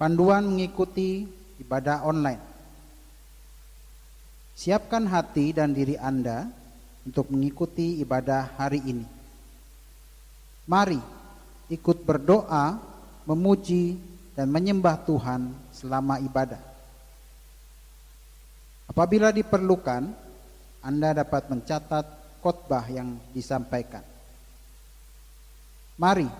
Panduan mengikuti ibadah online. Siapkan hati dan diri Anda untuk mengikuti ibadah hari ini. Mari ikut berdoa, memuji, dan menyembah Tuhan selama ibadah. Apabila diperlukan, Anda dapat mencatat khotbah yang disampaikan. Mari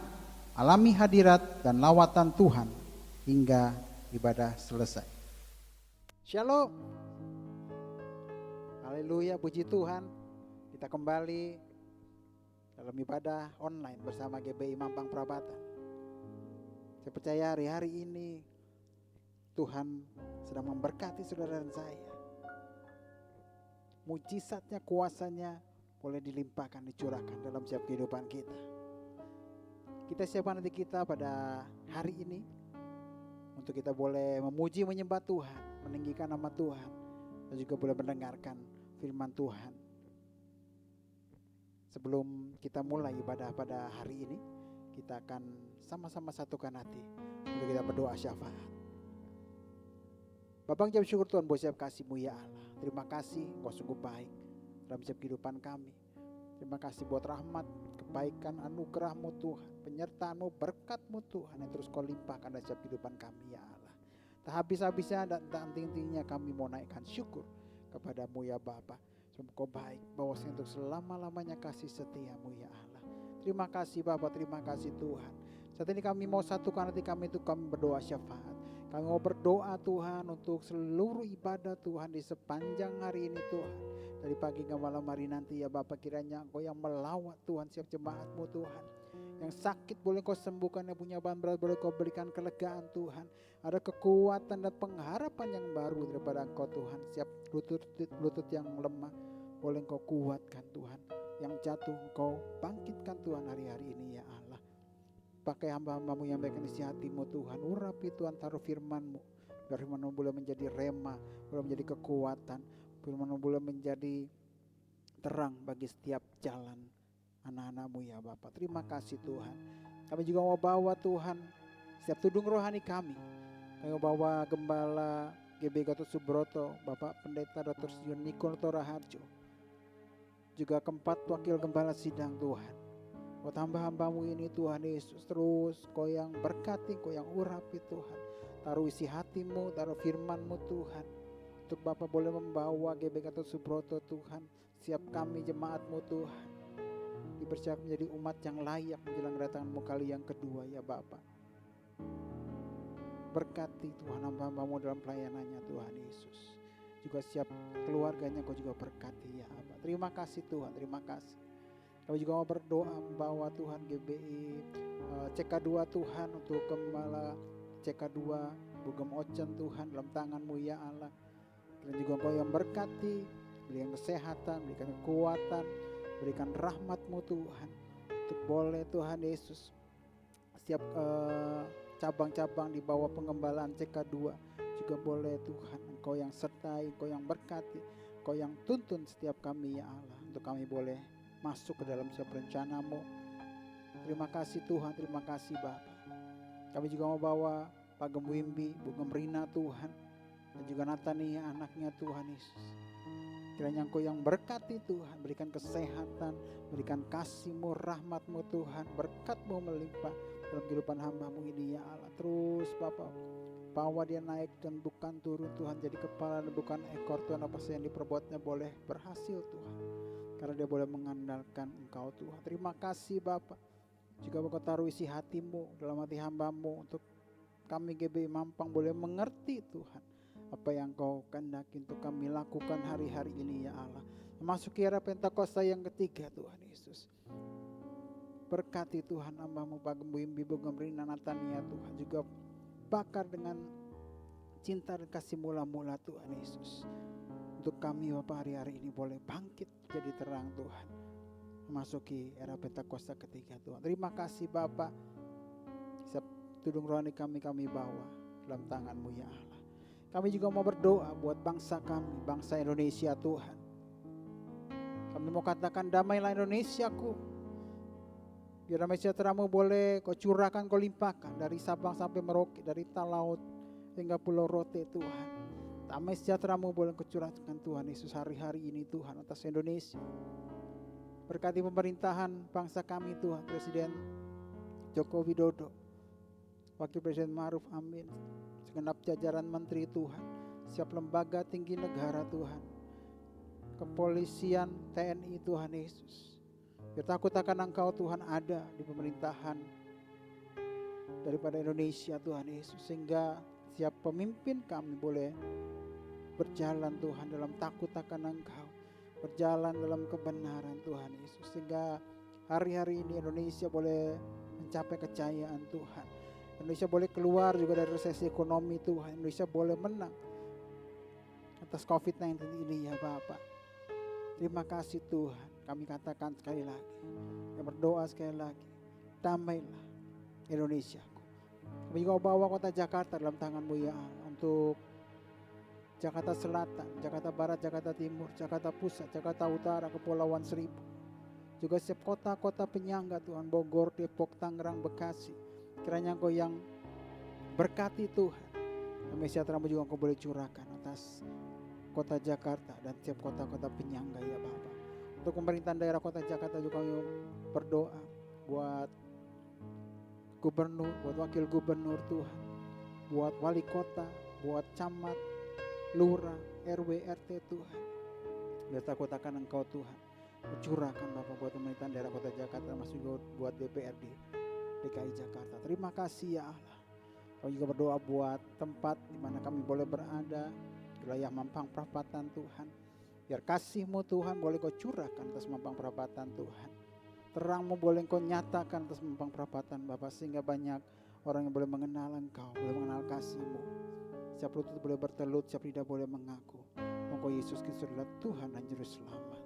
alami hadirat dan lawatan Tuhan hingga ibadah selesai. Shalom. Haleluya, puji Tuhan. Kita kembali dalam ibadah online bersama GBI Mampang Prabatan. Saya percaya hari-hari ini Tuhan sedang memberkati saudara dan saya. Mujizatnya, kuasanya boleh dilimpahkan, dicurahkan dalam setiap kehidupan kita. Kita siapkan nanti kita pada hari ini untuk kita boleh memuji, menyembah Tuhan, meninggikan nama Tuhan, dan juga boleh mendengarkan firman Tuhan. Sebelum kita mulai ibadah pada hari ini, kita akan sama-sama satukan hati untuk kita berdoa syafaat. Bapa yang syukur Tuhan, buat setiap kasih-Mu ya Allah. Terima kasih, Engkau sungguh baik dalam setiap kehidupan kami. Terima kasih buat rahmat, kebaikan, anugerah-Mu Tuhan, penyertaan-Mu, berkat-Mu Tuhan yang terus Kau limpahkan dalam setiap kehidupan kami ya Allah. Tak habis-habisnya dan tak henti-hentinya kami mau naikkan syukur kepada-Mu ya Bapa. Sungguh Kau baik, bahwasanya untuk selama-lamanya kasih setia-Mu ya Allah. Terima kasih Bapa, terima kasih Tuhan. Saat ini kami mau satukan hati kami untuk kami berdoa syafaat. Kami mau berdoa Tuhan untuk seluruh ibadah Tuhan di sepanjang hari ini Tuhan. Dari pagi ke malam hari nanti ya Bapak, kiranya Engkau yang melawat Tuhan setiap jemaat-Mu Tuhan. Yang sakit boleh Kau sembuhkan, yang punya beban berat boleh Kau berikan kelegaan Tuhan. Ada kekuatan dan pengharapan yang baru daripada Engkau Tuhan. Setiap lutut yang lemah boleh Engkau kuatkan Tuhan. Yang jatuh Engkau bangkitkan Tuhan hari-hari ini ya Allah. Pakai hamba-hamba-Mu yang baik isi hati-Mu Tuhan. Urapi Tuhan, taruh firman-Mu. Biar firman-Mu boleh menjadi rema, boleh menjadi kekuatan. Firman-Mu boleh menjadi terang bagi setiap jalan anak-anak-Mu ya Bapak. Terima kasih Tuhan. Kami juga mau bawa Tuhan setiap tudung rohani kami. Kami mau bawa Gembala GB Gatot Subroto, Bapak Pendeta Dr. Sion Nikon Toraharjo. Juga keempat wakil Gembala Sidang Tuhan. Buat hamba-hamba-Mu ini Tuhan Yesus, terus Kau yang berkati, Kau yang urapi Tuhan. Taruh isi hati-Mu, taruh firman-Mu Tuhan. Untuk Bapak boleh membawa GB Gatot Subroto Tuhan. Siap kami jemaat-Mu Tuhan. Dipersiapkan menjadi umat yang layak menjelang kedatangan-Mu kali yang kedua ya Bapak. Berkati Tuhan hamba-hamba-Mu dalam pelayanannya Tuhan Yesus. Juga siap keluarganya Kau juga berkati ya Abah. Terima kasih Tuhan, terima kasih. Kami juga mau berdoa membawa Tuhan GBI CK2 Tuhan, untuk Gembala CK2 Bugem Ocen Tuhan dalam tangan-Mu ya Allah. Dan juga Kau yang berkati, berikan kesehatan, berikan kekuatan, berikan rahmat-Mu Tuhan. Untuk boleh Tuhan Yesus setiap cabang-cabang di bawah pengembalaan CK2 juga boleh Tuhan. Engkau yang sertai, Engkau yang berkati, Engkau yang tuntun setiap kami ya Allah. Untuk kami boleh masuk ke dalam setiap rencana-Mu. Terima kasih Tuhan, terima kasih Bapa. Kami juga mau bawa Pak Gemwimbi, Bu Gemrina Tuhan, dan juga Natania anaknya Tuhan Yesus. Kiranya Engkau yang berkati Tuhan, berikan kesehatan, berikan kasih-Mu, rahmat-Mu Tuhan, berkat-Mu melimpah dalam kehidupan hamba-Mu ini ya Allah. Terus Bapak, bawa dia naik dan bukan turun Tuhan, jadi kepala dan bukan ekor Tuhan. Apa saja yang diperbuatnya boleh berhasil Tuhan, karena dia boleh mengandalkan Engkau Tuhan. Terima kasih Bapak. Juga Engkau taruh isi hati-Mu dalam hati hamba-Mu untuk kami GBI Mampang boleh mengerti Tuhan apa yang Kau kehendaki untuk kami lakukan hari-hari ini ya Allah. Memasuki era Pentakosta yang ketiga Tuhan Yesus. Berkati Tuhan hamba-Mu Pak Gemwimbi, Bu Gemrina, Natania Tuhan. Juga bakar dengan cinta dan kasih mula-mula Tuhan Yesus. Untuk kami Bapak hari-hari ini boleh bangkit jadi terang Tuhan. Memasuki era Pentakosta ketiga Tuhan. Terima kasih Bapak. Setiap tudung rohani kami bawa dalam tangan-Mu ya Allah. Kami juga mau berdoa buat bangsa kami, bangsa Indonesia Tuhan. Kami mau katakan damailah Indonesiaku. Biar damai sejahtera-Mu boleh Kau curahkan, Kau limpahkan dari Sabang sampai Merauke, dari Talaut Sehingga Pulau Rote Tuhan, damai sejahtera-Mu boleh Kau curahkan Tuhan Yesus hari-hari ini Tuhan atas Indonesia. Berkati pemerintahan bangsa kami Tuhan, Presiden Joko Widodo, Wakil Presiden Ma'ruf Amin, segenap jajaran menteri Tuhan, setiap lembaga tinggi negara Tuhan, kepolisian, TNI Tuhan Yesus. Biar takut akan Engkau Tuhan ada di pemerintahan daripada Indonesia Tuhan Yesus. Sehingga setiap pemimpin kami boleh berjalan Tuhan dalam takut akan Engkau, berjalan dalam kebenaran Tuhan Yesus. Sehingga hari-hari ini Indonesia boleh mencapai kejayaan Tuhan. Indonesia boleh keluar juga dari resesi ekonomi Tuhan. Indonesia boleh menang atas COVID-19 ini ya Bapak. Terima kasih Tuhan. Kami katakan sekali lagi, kami berdoa sekali lagi, damailah Indonesia. Kami juga bawa kota Jakarta dalam tangan-Mu ya Allah, untuk Jakarta Selatan, Jakarta Barat, Jakarta Timur, Jakarta Pusat, Jakarta Utara, Kepulauan Seribu. Juga setiap kota-kota penyangga Tuhan, Bogor, Depok, Tangerang, Bekasi. Kiranya Engkau yang berkati Tuhan. Damai sejahtera-Mu juga Engkau boleh curahkan atas kota Jakarta dan setiap kota-kota penyangga ya Bapak. Untuk pemerintahan daerah kota Jakarta juga kami berdoa buat gubernur, buat wakil gubernur Tuhan, buat wali kota, buat camat, lurah, RW, RT Tuhan. Biar takut akan Engkau Tuhan. Curahkan Bapak buat pemerintahan daerah kota Jakarta, masuk juga buat DPRD DKI Jakarta. Terima kasih ya Allah. Kami juga berdoa buat tempat di mana kami boleh berada, wilayah Mampang Perapatan Tuhan. Biar kasih-Mu Tuhan boleh Kau curahkan atas Mampang Perapatan Tuhan. Terang-Mu boleh Kau nyatakan atas Mampang Perapatan Bapak, sehingga banyak orang yang boleh mengenal Engkau, boleh mengenal kasih-Mu. Setiap lutut boleh bertelut, setiap lidah boleh mengaku Engkau Yesus Kristus adalah Tuhan dan Juru Selamat.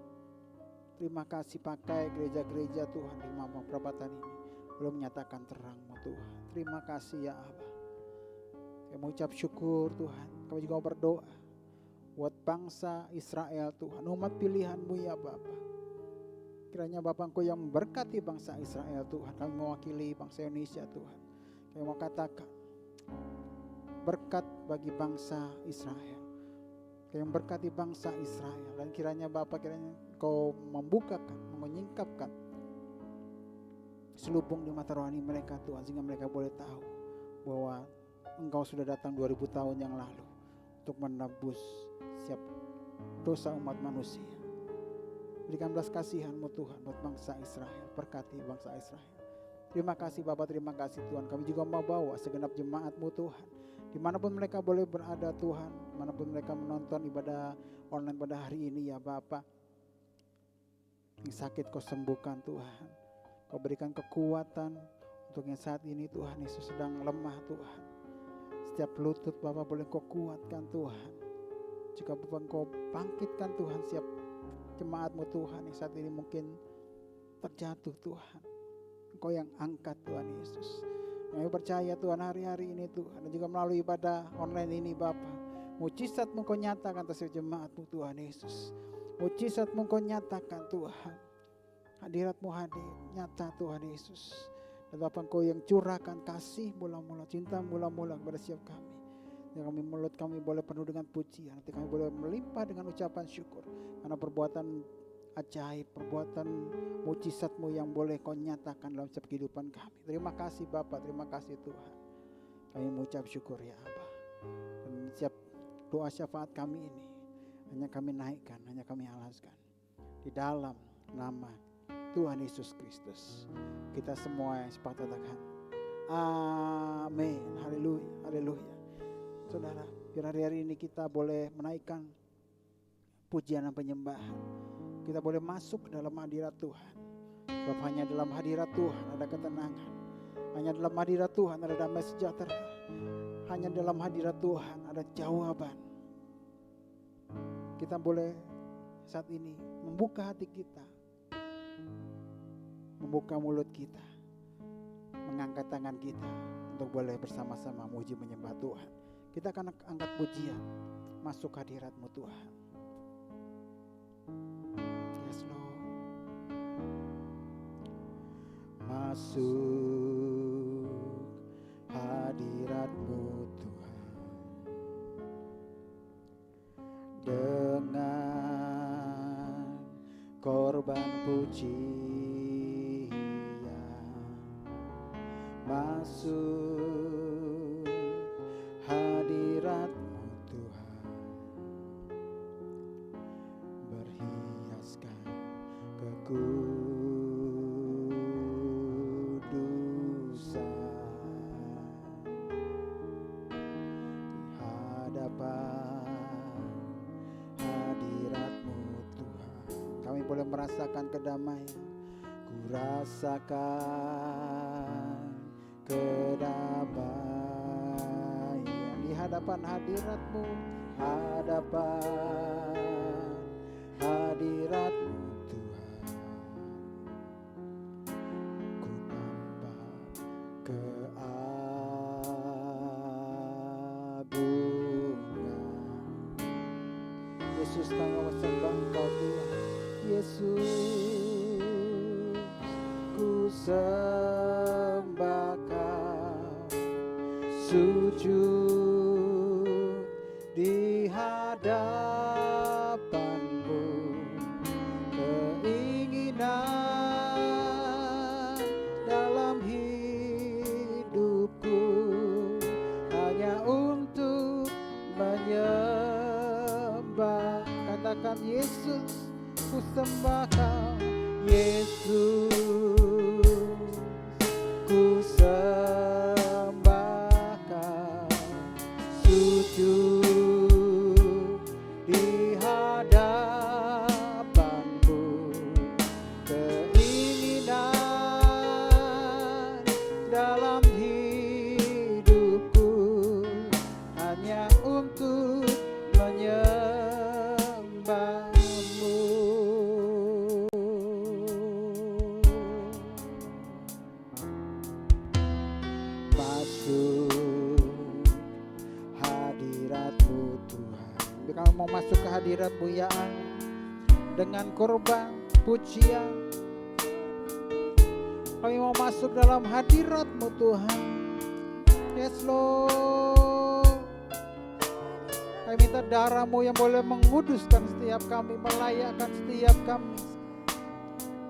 Terima kasih pakai gereja-gereja Tuhan di Mampang Perapatan ini boleh menyatakan terang-Mu Tuhan. Terima kasih ya Allah. Kami mengucap syukur Tuhan. Kami juga berdoa buat bangsa Israel Tuhan, umat pilihan-Mu ya Bapa. Kiranya Bapa Engkau yang memberkati bangsa Israel Tuhan. Kami mewakili bangsa Indonesia Tuhan. Kami mau katakan berkat bagi bangsa Israel. Kami memberkati bangsa Israel. Dan kiranya Bapa, kiranya Engkau membukakan, menyingkapkan selubung di mata rohani mereka Tuhan, sehingga mereka boleh tahu bahwa Engkau sudah datang 2000 tahun yang lalu untuk menebus setiap dosa umat manusia. Berikan belas kasihan-Mu Tuhan buat bangsa Israel, berkati bangsa Israel. Terima kasih Bapak, terima kasih Tuhan. Kami juga mau bawa segenap jemaat-Mu Tuhan, dimanapun mereka boleh berada Tuhan, dimanapun mereka menonton ibadah online pada hari ini ya Bapak. Yang sakit Kau sembuhkan Tuhan, Kau berikan kekuatan untuk yang saat ini Tuhan Yesus sedang lemah Tuhan. Setiap lutut Bapak boleh Kau kuatkan Tuhan. Jika Bapak Kau bangkitkan Tuhan setiap jemaat-Mu Tuhan yang saat ini mungkin terjatuh Tuhan, Engkau yang angkat Tuhan Yesus. Kami percaya Tuhan hari-hari ini Tuhan, dan juga melalui ibadah online ini Bapak, mujizat-Mu Kau nyatakan atas jemaat-Mu Tuhan Yesus. Mujizat-Mu Kau nyatakan Tuhan, hadirat-Mu hadir nyata Tuhan Yesus. Dan Bapa Engkau yang curahkan kasih mula-mula, cinta mula-mula kepada setiap kami. Yang kami mulut kami boleh penuh dengan pujian, nanti kami boleh melimpah dengan ucapan syukur, karena perbuatan ajaib, perbuatan mujizat-Mu yang boleh Kau nyatakan dalam setiap kehidupan kami. Terima kasih Bapa, terima kasih Tuhan. Kami mengucap syukur ya Abba. Dan setiap doa syafaat kami ini hanya kami naikkan, hanya kami alaskan di dalam nama Tuhan Yesus Kristus. Kita semua yang sepakat katakan amin. Haleluya, haleluya. Saudara, biar hari-hari ini kita boleh menaikkan pujian dan penyembahan. Kita boleh masuk ke dalam hadirat Tuhan. Sebab hanya dalam hadirat Tuhan ada ketenangan. Hanya dalam hadirat Tuhan ada damai sejahtera. Hanya dalam hadirat Tuhan ada jawaban. Kita boleh saat ini membuka hati kita, membuka mulut kita, mengangkat tangan kita untuk boleh bersama-sama memuji menyembah Tuhan. Kita akan angkat pujian, masuk hadirat-Mu Tuhan. Yes Lord. Masuk hadirat-Mu Tuhan. korban pujian masuk hadirat-Mu Tuhan, berhiaskan kekudusan di hadapan hadirat-Mu Tuhan. Kami boleh merasakan kedamaian. Ku rasakan kedamaian di hadapan hadirat-Mu, hadapan hadirat-Mu Tuhan. Ku nampak keagungan. Yesus, kami mau sembah Engkau Tuhan. Yesus, ku sembah Kau, sujud di hadapan-Mu, keinginan dalam hidupku hanya untuk menyembah. Katakan, Yesus, ku sembah Kau. Yesus, ku sembah Kau, sujud di hadapan-Mu, keinginan dalam hidupku hanya untuk menyembah-Mu. Kami mau masuk ke hadirat-Mu ya Allah, dengan korban pujian. Kami mau masuk dalam hadirat-Mu Tuhan. Yes Lord, kami minta darah-Mu yang boleh menguduskan setiap kami, melayakkan setiap kami.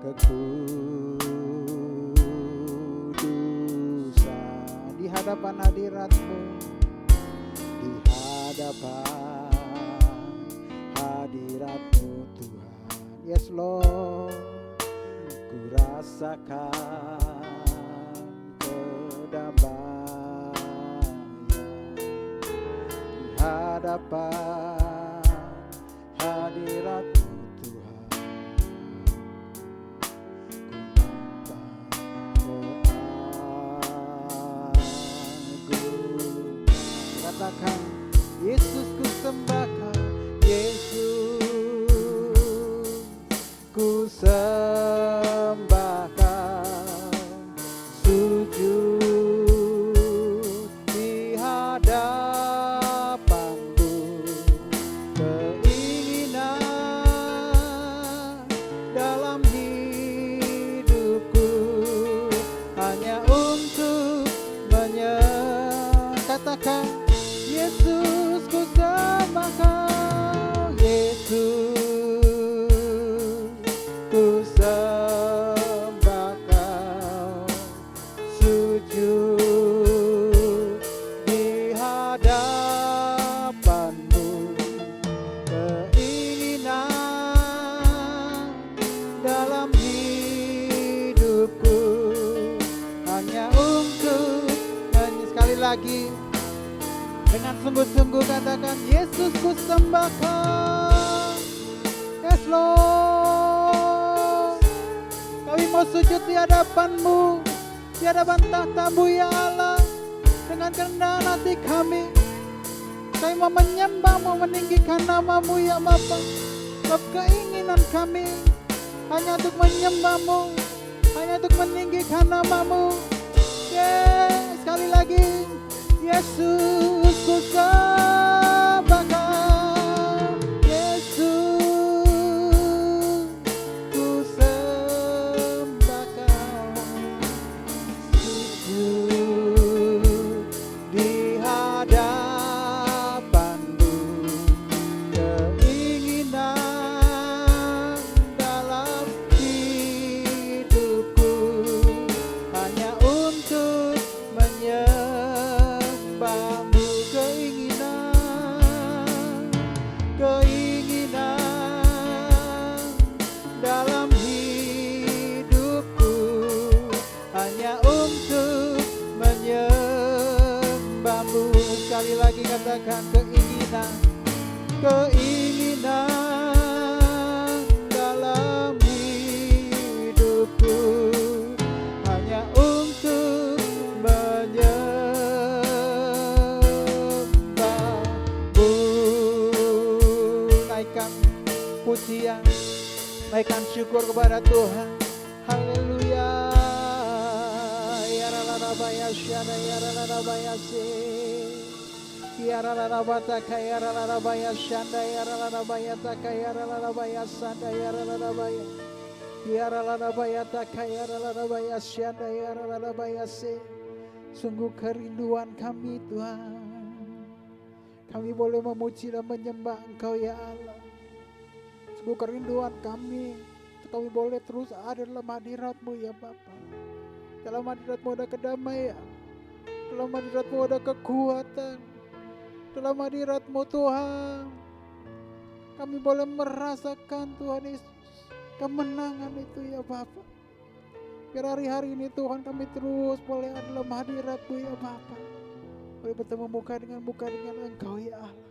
Kekudusan di hadapan hadirat-Mu, di hadapan hadirat-Mu Tuhan. Yes Lord, ku rasakan kedamaian di hadapan hadirat-Mu Tuhan. Ku nampak keagungan. Katakan, Yesus, ku sembah Kau. Yesus, ku sembah Kau, sujud di hadapan-Mu, keinginan dalam hidupku hanya untuk katakan, Yesus, ku sembah Kau. Yesus, ku sembah Kau, sujud di hadapan-Mu, keinginan dalam hidupku hanya untuk sekali lagi dengan sungguh-sungguh katakan, Yesus, ku sembah Kau. Yes Lord, kami mau sujud di hadapan-Mu, di hadapan tahta-Mu ya Allah, dengan kerendahan hati kami. Kami mau menyembah-Mu, meninggikan nama-Mu ya Bapa. Sebab keinginan kami hanya untuk menyembah-Mu, hanya untuk meninggikan nama-Mu. Sekali lagi, Yesus, ku sembah Kau. Yesus, ku sembah Kau, sujud di hadapan-Mu, keinginan dalam katakan keinginan dalam hidupku hanya untuk menyembah-Mu. Naikkan pujian, naikkan syukur kepada Tuhan. Haleluya. Ya ralabaya syada ya ralabaya se. Ya ralabata kaya ralabaya syanda ya ralabaya takaya ralabaya sanda ya ralabaya. Ya ralabaya takaya ralabaya syanda ya ralabaya se. Sungguh kerinduan kami Tuhan. Kami boleh memuji dan menyembah Engkau ya Allah. Sungguh kerinduan kami boleh terus ada dalam hadirat-Mu ya Bapa. Dalam hadirat-Mu ada kedamaian, dalam hadirat-Mu ada kekuatan, dalam hadirat-Mu Tuhan kami boleh merasakan Tuhan Yesus kemenangan itu ya Bapa. Biar hari-hari ini Tuhan kami terus boleh ada dalam hadirat-Mu ya Bapa. Boleh bertemu muka dengan Engkau ya Allah.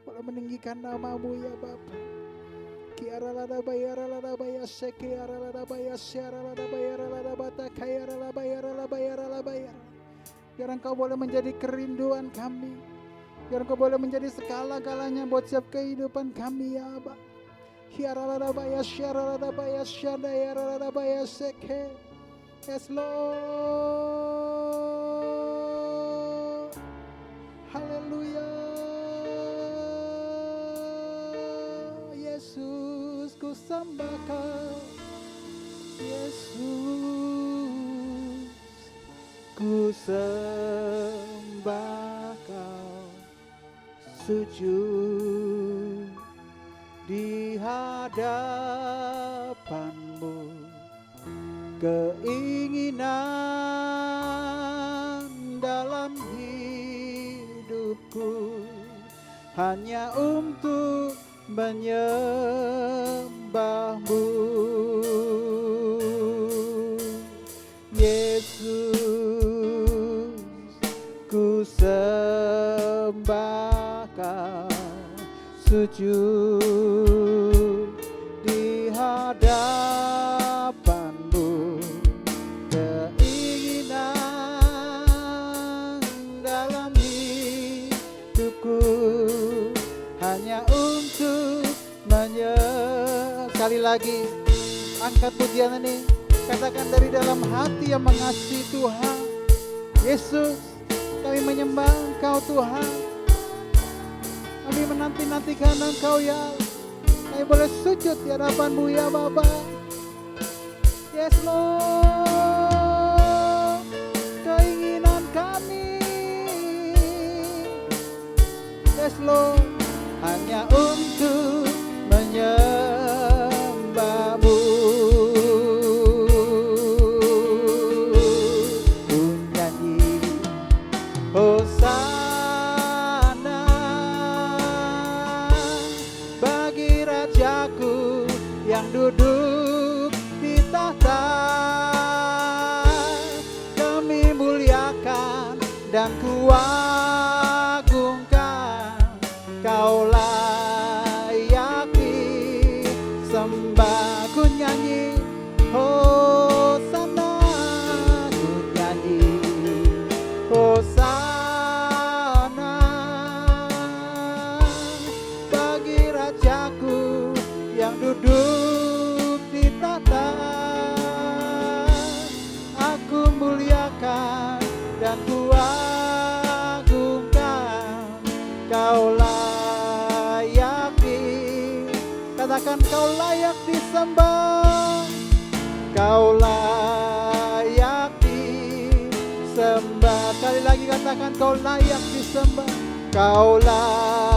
Boleh meninggikan nama-Mu ya Bapa. Kiara lada bayara lada bayar sekiara lada bayar siara lada bayara lada bata kayara lada bayara lada bayara lada bayar. Biar Engkau boleh menjadi kerinduan kami. Biar Engkau boleh menjadi segala-galanya buat setiap kehidupan kami ya Abah. Kiara lada bayar siara lada bayar siara yara lada bayar seke. Yes Lord. Haleluya. Yesus ku sembah Kau, Yesus ku sembah Kau, sujud di hadapan-Mu, keinginan dalam hidupku hanya untuk menyembah-Mu. Yesus ku sembah Kau, sujud di hadapan-Mu, keinginan dalam hidupku hanya untuk sekali lagi angkat pujian ini, katakan dari dalam hati yang mengasihi Tuhan. Yesus, kami menyembah Engkau Tuhan, kami menanti-nantikan Engkau ya. Kami boleh sujud di hadapan-Mu ya Bapa. Yes Lord, keinginan kami, yes Lord, hanya untuk menyembah-Mu. Ku nyanyi Hosana bagi Rajaku yang duduk di tahta. Kami muliakan dan kuagungkan, Kau layak disembah. Ku nyanyi Hosana, ku nyanyi Hosana bagi Rajaku yang duduk di tahta. Aku muliakan dan kuagungkan, Kau layak katakan Kau layak disembah, Kau layak disembah. Sekali lagi katakan Kau layak disembah, Kau layak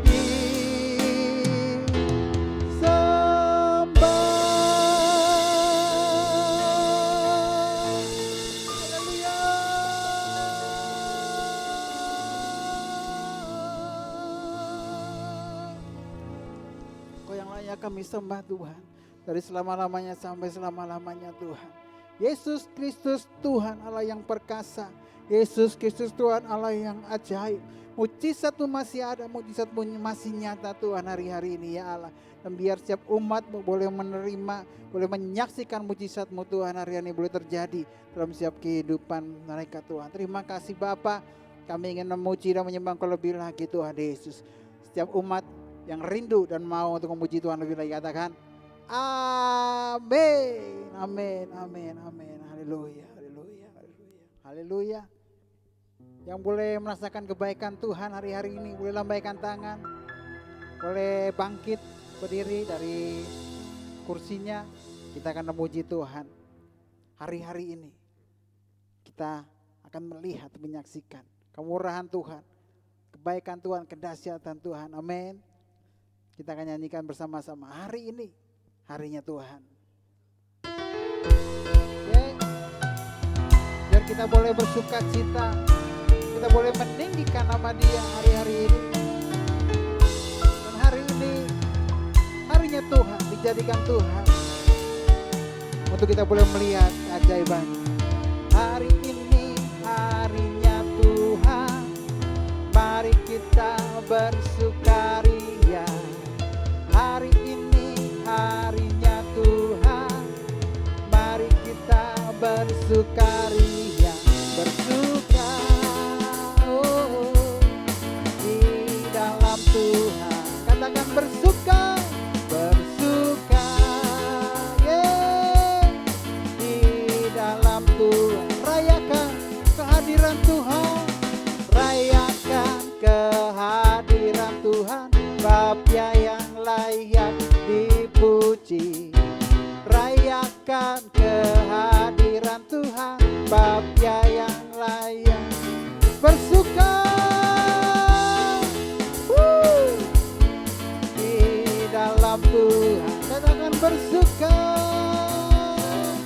disembah. Kami sembah Tuhan dari selama-lamanya sampai selama-lamanya Tuhan. Yesus Kristus Tuhan Allah yang perkasa, Yesus Kristus Tuhan Allah yang ajaib. Mujizat-Mu masih ada, mujizat-Mu masih nyata Tuhan hari-hari ini ya Allah. Dan biar setiap umat-Mu boleh menerima, boleh menyaksikan mujizat-Mu Tuhan hari ini boleh terjadi dalam setiap kehidupan mereka Tuhan. Terima kasih Bapa, kami ingin memuji dan menyembah Engkau lebih lagi Tuhan Yesus. Setiap umat yang rindu dan mau untuk memuji Tuhan lebih lagi katakan amin, amin, amin, amin. Haleluya, haleluya, haleluya, haleluya. Yang boleh merasakan kebaikan Tuhan hari-hari ini boleh lambaikan tangan, boleh bangkit berdiri dari kursinya. Kita akan memuji Tuhan hari-hari ini. Kita akan melihat, menyaksikan kemurahan Tuhan, kebaikan Tuhan, kedahsyatan Tuhan. Amin. Kita akan nyanyikan bersama-sama. Hari ini harinya Tuhan. Oke. Biar kita boleh bersuka cita, kita boleh meninggikan nama Dia hari-hari ini. Dan hari ini harinya Tuhan, dijadikan Tuhan untuk kita boleh melihat keajaiban. Hari ini harinya Tuhan, mari kita bersukaria. Hari ini harinya Tuhan, mari kita bersukaria. Bersuka di dalam Tuhan. Katakan bersuka, bersuka di dalam Tuhan. Rayakan kehadiran Tuhan, rayakan kehadiran Tuhan. Bapa yang layak dipuji, rayakan kehadiran Tuhan. Bapa yang layak bersuka di dalam Tuhan. Katakan bersuka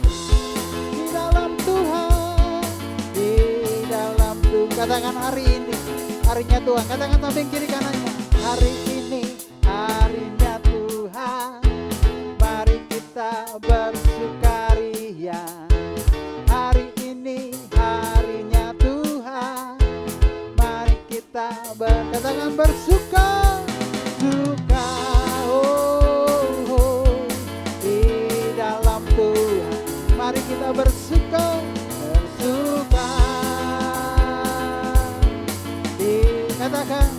di dalam Tuhan, di dalam Tuhan. Katakan hari ini harinya Tuhan. Katakan samping kiri kanannya, hari ini harinya Tuhan, mari kita bersukaria. Hari ini harinya Tuhan, mari kita katakan bersuka, suka di dalam Tuhan. Mari kita bersuka, bersuka katakan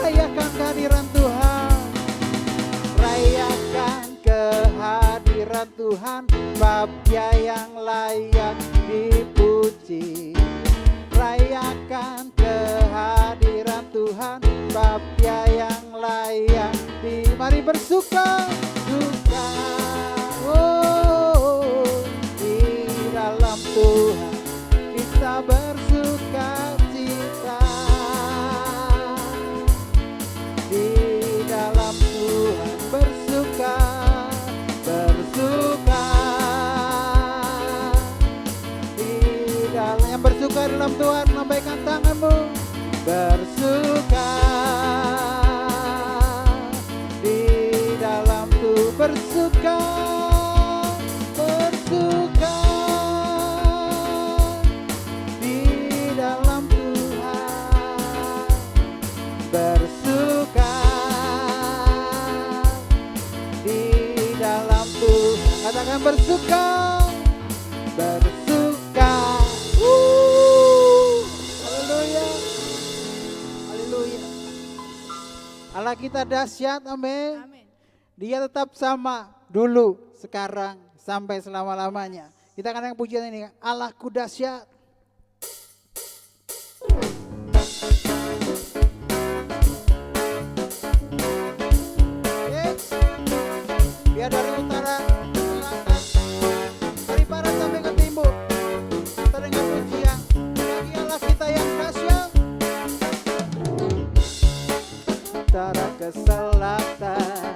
rayakan kehadiran Tuhan, rayakan kehadiran Tuhan. Bapa yang layak dipuji, rayakan kehadiran Tuhan. Bapa yang layak mari bersuka, suka di dalam Tuhan. Kita bersuka cita di dalam Tuhan. Bersuka, bersuka di dalam. Yang bersuka dalam Tuhan, lambaikan tanganmu. Bersuka di dalam Tuhan. Bersuka, bersuka di dalam Tuhan. Bersuka di dalam Tuhan. Katakan bersuka, bersuka. Haleluya, haleluya. Allah kita dahsyat, amin. Dia tetap sama dulu, sekarang, sampai selama-lamanya. Kita akan yang pujian ini, Allahku dahsyat. Biar dari utara ke selatan, dari barat sampai ke timur, terdengar pujian bagi Allah kita yang dahsyat. Utara ke selatan,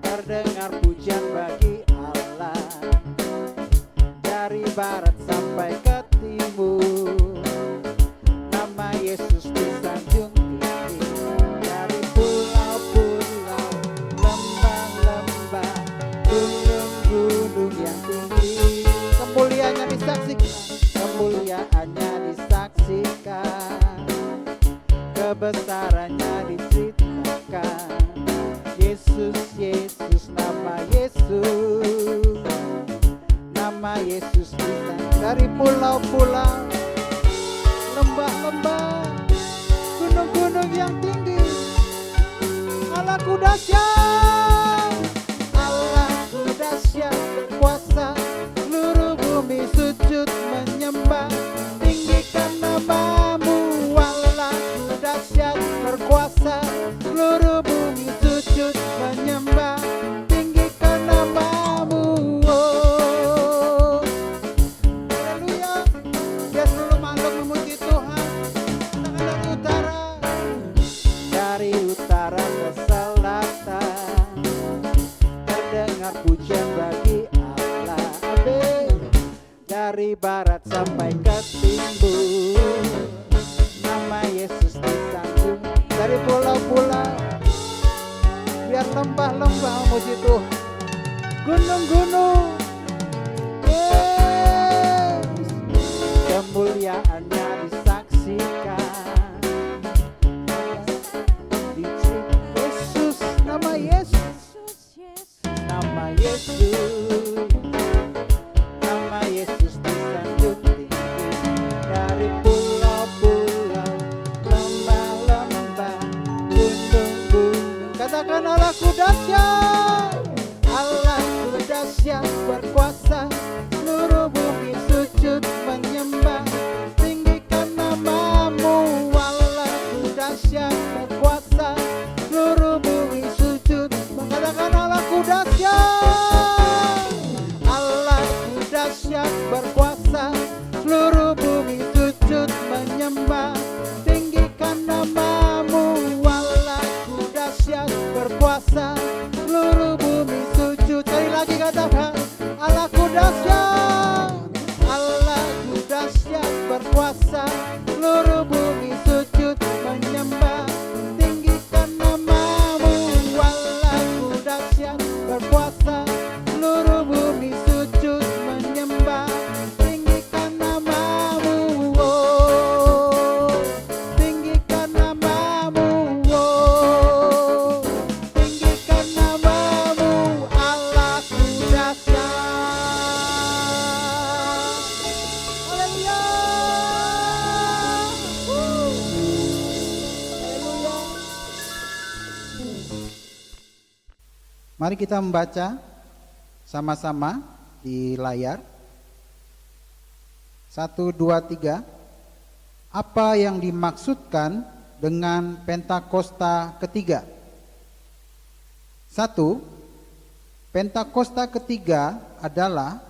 terdengar pujian bagi Allah. Dari barat sampai ke timur, nama Yesus disanjung tinggi. Dari pulau-pulau, lembah-lembah, gunung-gunung yang tinggi, kemuliaannya disaksikan, kemuliaannya dari pulau-pulau, lembah-lembah, gunung-gunung yang tinggi. Allahku dahsyat, Allahku dahsyat berkuasa, seluruh bumi sujud menyembah, tinggikan namamu. Allahku dahsyat berkuasa, seluruh bumi sujud menyembah, tinggikan namamu. Oh, haleluya. Dia seluruh makhluk memuji Tuhan. Dari utara ke selatan, terdengar pujian bagi Allah. Amin. Dari barat sampai ke timur, nama Yesus disanjung. Dari pulau-pulau, biar lembah-lembah memuji Tuhan. Gunung-gunung, yes, kemuliaannya disaksikan. Yesus, nama Yesus, nama Yesus, nama Yesus disanjung tinggi. Dari pulau-pulau, lembah-lembah, gunung-gunung, katakan Allahku dahsyat, Allahku dahsyat berkuasa, seluruh bumi sujud menyembah, tinggikan namamu. Allahku dahsyat berkuasa, seluruh bumi sujud, katakan Allahku dahsyat, Allahku dahsyat berkuasa, seluruh bumi sujud menyembah, tinggikan namamu. Allahku dahsyat berkuasa, seluruh bumi sujud. Sekali lagi katakan, Allahku dahsyat, Allahku dahsyat berkuasa, seluruh bumi sujud menyembah, tinggikan namamu. Allahku dahsyat berkuasa, seluruh bumi sujud menyembah, tinggikan namamu. Oh, tinggikan namamu. Oh, tinggikan namamu. Allahku dahsyat. Haleluya. Haleluya. Mari kita membaca sama-sama di layar. 1, 2, 3. Apa yang dimaksudkan dengan Pentakosta ketiga? 1. Pentakosta ketiga adalah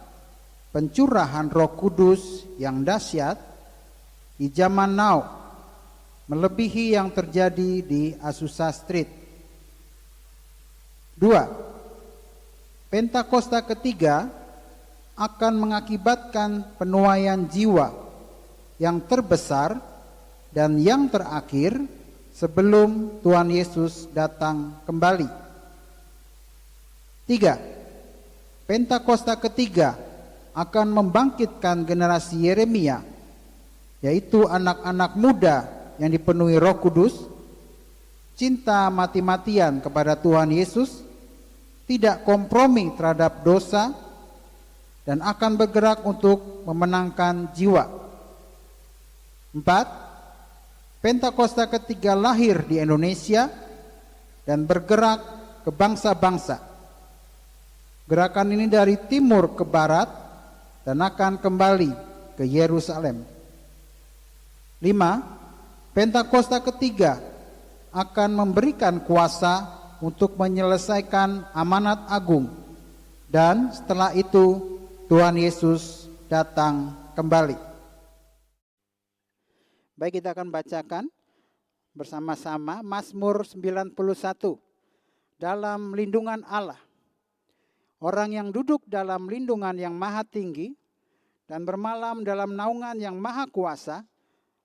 pencurahan Roh Kudus yang dahsyat di zaman now, melebihi yang terjadi di Azusa Street. 2. Pentakosta ketiga akan mengakibatkan penuaian jiwa yang terbesar dan yang terakhir sebelum Tuhan Yesus datang kembali. 3. Pentakosta ketiga akan membangkitkan generasi Yeremia, yaitu anak-anak muda yang dipenuhi Roh Kudus, cinta mati-matian kepada Tuhan Yesus, tidak kompromi terhadap dosa, dan akan bergerak untuk memenangkan jiwa. 4. Pentakosta ketiga lahir di Indonesia dan bergerak ke bangsa-bangsa. Gerakan ini dari timur ke barat dan akan kembali ke Yerusalem. 5. Pentakosta ketiga akan memberikan kuasa untuk menyelesaikan amanat agung, dan setelah itu Tuhan Yesus datang kembali. Baik, kita akan bacakan bersama-sama Mazmur 91. Dalam lindungan Allah. Orang yang duduk dalam lindungan yang maha tinggi dan bermalam dalam naungan yang maha kuasa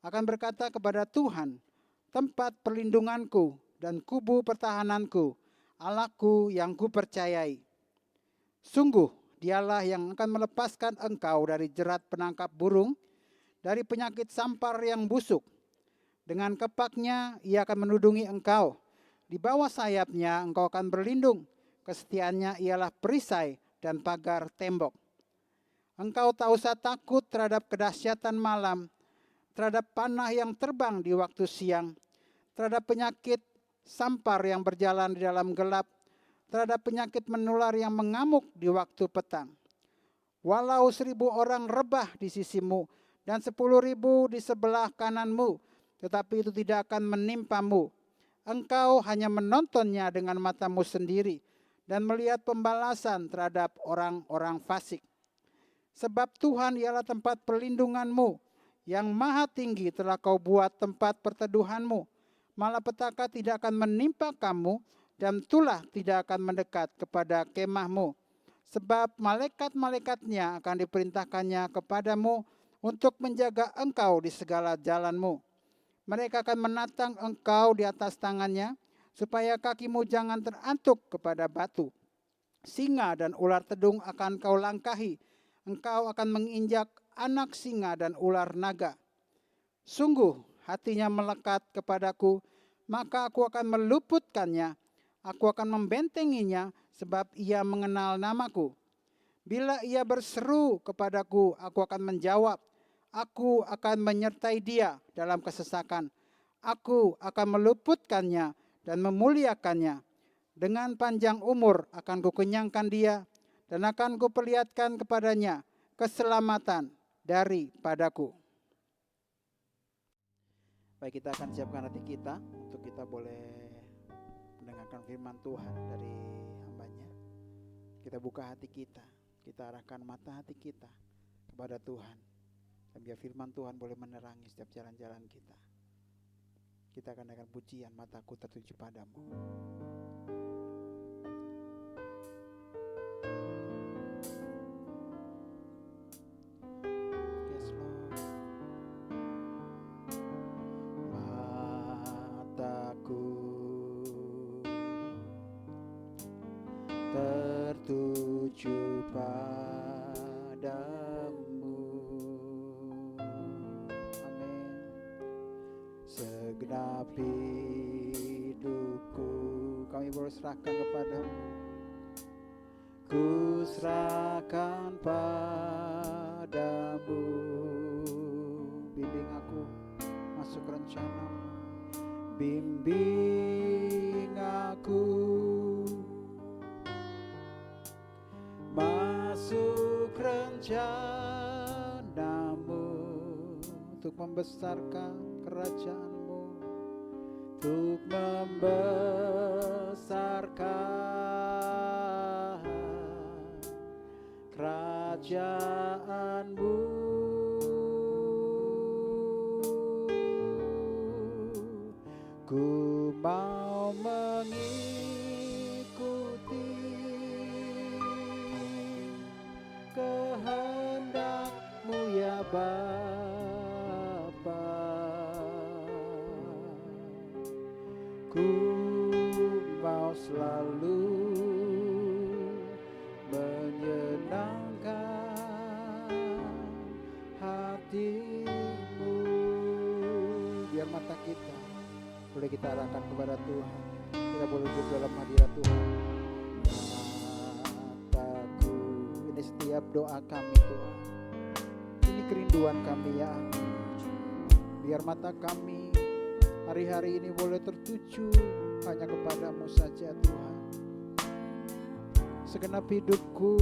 akan berkata kepada Tuhan, tempat perlindunganku dan kubu pertahananku, Allahku yang kupercayai. Sungguh Dialah yang akan melepaskan engkau dari jerat penangkap burung, dari penyakit sampar yang busuk. Dengan kepaknya ia akan menudungi engkau. Di bawah sayapnya engkau akan berlindung. Kesetiaannya ialah perisai dan pagar tembok. Engkau tak usah takut terhadap kedahsyatan malam, terhadap panah yang terbang di waktu siang, terhadap penyakit sampar yang berjalan di dalam gelap, terhadap penyakit menular yang mengamuk di waktu petang. Walau 1.000 orang rebah di sisimu dan 10.000 di sebelah kananmu, tetapi itu tidak akan menimpamu. Engkau hanya menontonnya dengan matamu sendiri dan melihat pembalasan terhadap orang-orang fasik. Sebab Tuhan ialah tempat perlindunganmu, yang maha tinggi telah kau buat tempat perteduhanmu. Malapetaka tidak akan menimpa kamu dan tulah tidak akan mendekat kepada kemahmu. Sebab malaikat-malaikatnya akan diperintahkannya kepadamu untuk menjaga engkau di segala jalanmu. Mereka akan menatang engkau di atas tangannya, supaya kakimu jangan terantuk kepada batu. Singa dan ular tedung akan kau langkahi. Engkau akan menginjak anak singa dan ular naga. Sungguh hatinya melekat kepadaku, maka aku akan meluputkannya. Aku akan membentenginya, sebab ia mengenal namaku. Bila ia berseru kepadaku, aku akan menjawab. Aku akan menyertai dia dalam kesesakan. Aku akan meluputkannya dan memuliakannya. Dengan panjang umur akan kukenyangkan dia, dan akan kuperlihatkan kepadanya keselamatan daripadaku. Baik, kita akan siapkan hati kita untuk kita boleh mendengarkan firman Tuhan dari hamba-Nya. Kita buka hati kita arahkan mata hati kita kepada Tuhan. Dan biar firman Tuhan boleh menerangi setiap jalan-jalan kita. Kita akan dengar pujian, mataku tertuju padamu. Tertuju padamu, amin. Segenap hidupku kami berserahkan kepadamu. Ku serahkan padamu, bimbing aku masuk rencana-Mu, bimbing aku masuk rencana-Mu, untuk membesarkan kerajaan-Mu, untuk membesarkan kerajaan-Mu. Ku mau mengikuti kehendak-Mu ya Bapa. Ku mau selalu menyenangkan hati-Mu. Biar mata kita boleh kita arahkan kepada Tuhan. Kita boleh duduk dalam hadirat Tuhan. Mataku, ini setiap doa kami Tuhan. Ini kerinduan kami ya. Biar mata kami hari-hari ini boleh tertuju hanya kepadamu saja Tuhan. Segenap hidupku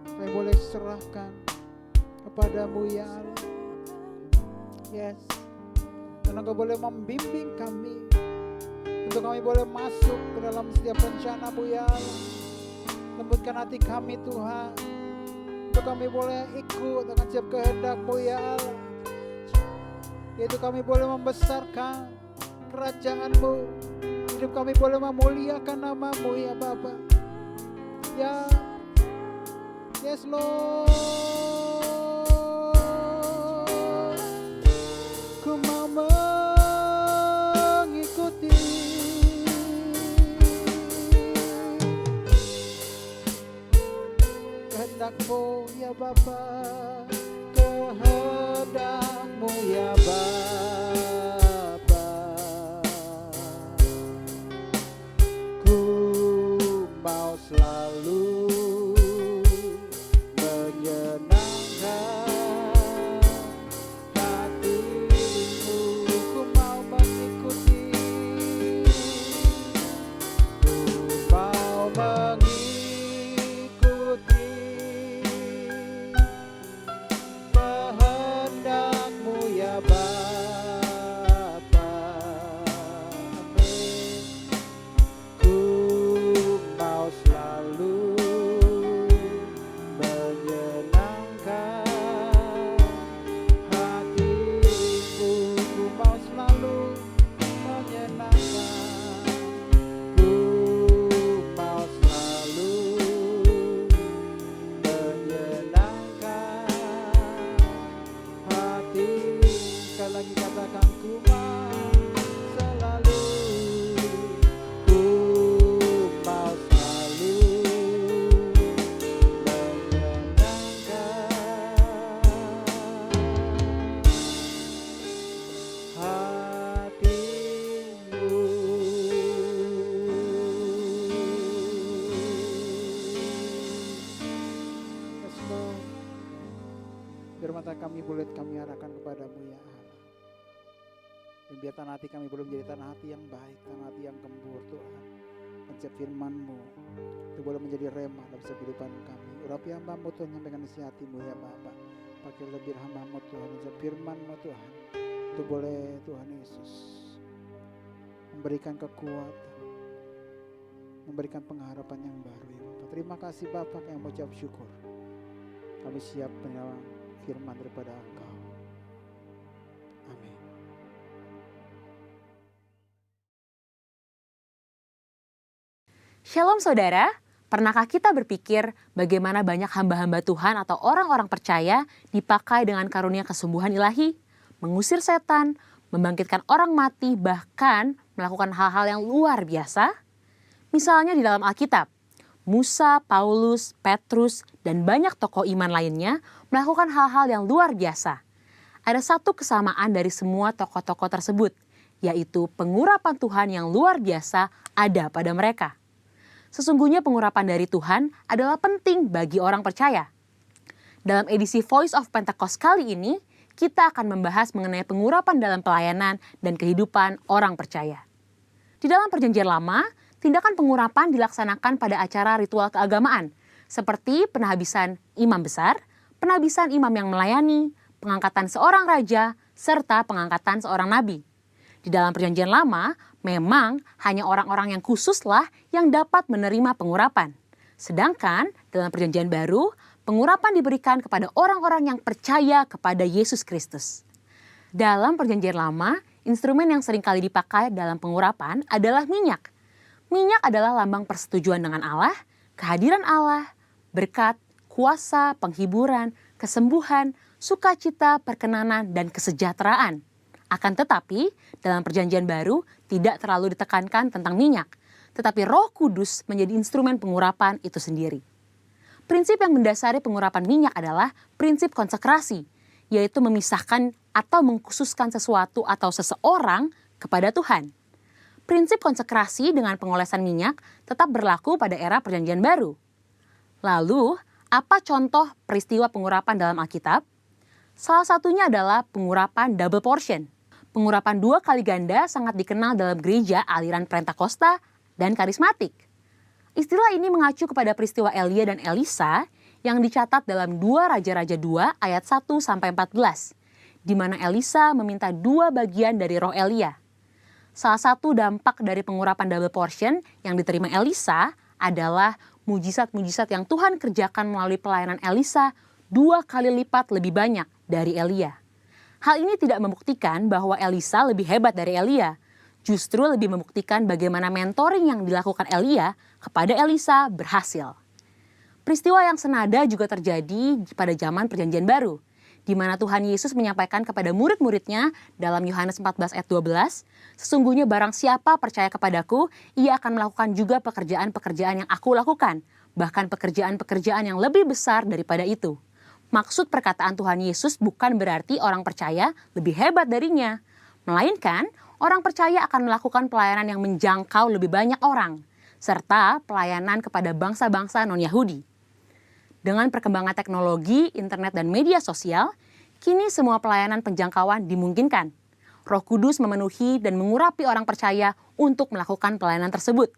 kami boleh serahkan kepadamu ya Allah. Yes. Dan Engkau boleh membimbing kami untuk kami boleh masuk ke dalam setiap rencana-Mu ya Allah. Lembutkan hati kami Tuhan, untuk kami boleh ikut dengan setiap kehendak-Mu ya Allah. Yaitu kami boleh membesarkan kerajaan-Mu, hidup kami boleh memuliakan nama-Mu ya Bapa. Ya, yes Lord. Ku mau mengikuti kehendak-Mu ya Bapa, kehendak-Mu ya Bapa. Ku mau selalu mata kami boleh kami arahkan kepadamu ya Allah. Dan biar tanah hati kami boleh menjadi tanah hati yang baik, tanah hati yang gembur Tuhan. Setiap firman-Mu itu boleh menjadi rema dalam setiap kehidupan kami. Urapi hamba-Mu Tuhan, nyampaikan isi hati-Mu ya Bapa. Pakai lebih hamba-Mu Tuhan, setiap firman-Mu Tuhan. Itu boleh Tuhan Yesus memberikan kekuatan, memberikan pengharapan yang baru ya Bapak. Terima kasih Bapak yang mengucap syukur. Kami siap menerima firman daripada Engkau. Amin. Shalom saudara, pernahkah kita berpikir bagaimana banyak hamba-hamba Tuhan atau orang-orang percaya dipakai dengan karunia kesembuhan ilahi, mengusir setan, membangkitkan orang mati, bahkan melakukan hal-hal yang luar biasa? Misalnya di dalam Alkitab, Musa, Paulus, Petrus, dan banyak tokoh iman lainnya melakukan hal-hal yang luar biasa. Ada satu kesamaan dari semua tokoh-tokoh tersebut, yaitu pengurapan Tuhan yang luar biasa ada pada mereka. Sesungguhnya pengurapan dari Tuhan adalah penting bagi orang percaya. Dalam edisi Voice of Pentecost kali ini, kita akan membahas mengenai pengurapan dalam pelayanan dan kehidupan orang percaya. Di dalam Perjanjian Lama, tindakan pengurapan dilaksanakan pada acara ritual keagamaan, seperti penahabisan imam besar, penahabisan imam yang melayani, pengangkatan seorang raja, serta pengangkatan seorang nabi. Di dalam Perjanjian Lama, memang hanya orang-orang yang khususlah yang dapat menerima pengurapan. Sedangkan dalam Perjanjian Baru, pengurapan diberikan kepada orang-orang yang percaya kepada Yesus Kristus. Dalam Perjanjian Lama, instrumen yang seringkali dipakai dalam pengurapan adalah minyak. Minyak adalah lambang persetujuan dengan Allah, kehadiran Allah, berkat, kuasa, penghiburan, kesembuhan, sukacita, perkenanan, dan kesejahteraan. Akan tetapi, dalam Perjanjian Baru tidak terlalu ditekankan tentang minyak, tetapi Roh Kudus menjadi instrumen pengurapan itu sendiri. Prinsip yang mendasari pengurapan minyak adalah prinsip konsekrasi, yaitu memisahkan atau mengkhususkan sesuatu atau seseorang kepada Tuhan. Prinsip konsekrasi dengan pengolesan minyak tetap berlaku pada era Perjanjian Baru. Lalu, apa contoh peristiwa pengurapan dalam Alkitab? Salah satunya adalah pengurapan double portion. Pengurapan 2 kali ganda sangat dikenal dalam gereja aliran Pentakosta dan karismatik. Istilah ini mengacu kepada peristiwa Elia dan Elisa yang dicatat dalam 2 Raja-Raja 2 ayat 1-14, di mana Elisa meminta 2 bagian dari roh Elia. Salah satu dampak dari pengurapan double portion yang diterima Elisa adalah mujizat-mujizat yang Tuhan kerjakan melalui pelayanan Elisa 2 kali lipat lebih banyak dari Elia. Hal ini tidak membuktikan bahwa Elisa lebih hebat dari Elia, justru lebih membuktikan bagaimana mentoring yang dilakukan Elia kepada Elisa berhasil. Peristiwa yang senada juga terjadi pada zaman Perjanjian Baru, di mana Tuhan Yesus menyampaikan kepada murid-muridnya dalam Yohanes 14 ayat 12, "Sesungguhnya barang siapa percaya kepadaku, ia akan melakukan juga pekerjaan-pekerjaan yang aku lakukan, bahkan pekerjaan-pekerjaan yang lebih besar daripada itu." Maksud perkataan Tuhan Yesus bukan berarti orang percaya lebih hebat darinya, melainkan orang percaya akan melakukan pelayanan yang menjangkau lebih banyak orang, serta pelayanan kepada bangsa-bangsa non-Yahudi. Dengan perkembangan teknologi, internet, dan media sosial, kini semua pelayanan penjangkauan dimungkinkan. Roh Kudus memenuhi dan mengurapi orang percaya untuk melakukan pelayanan tersebut.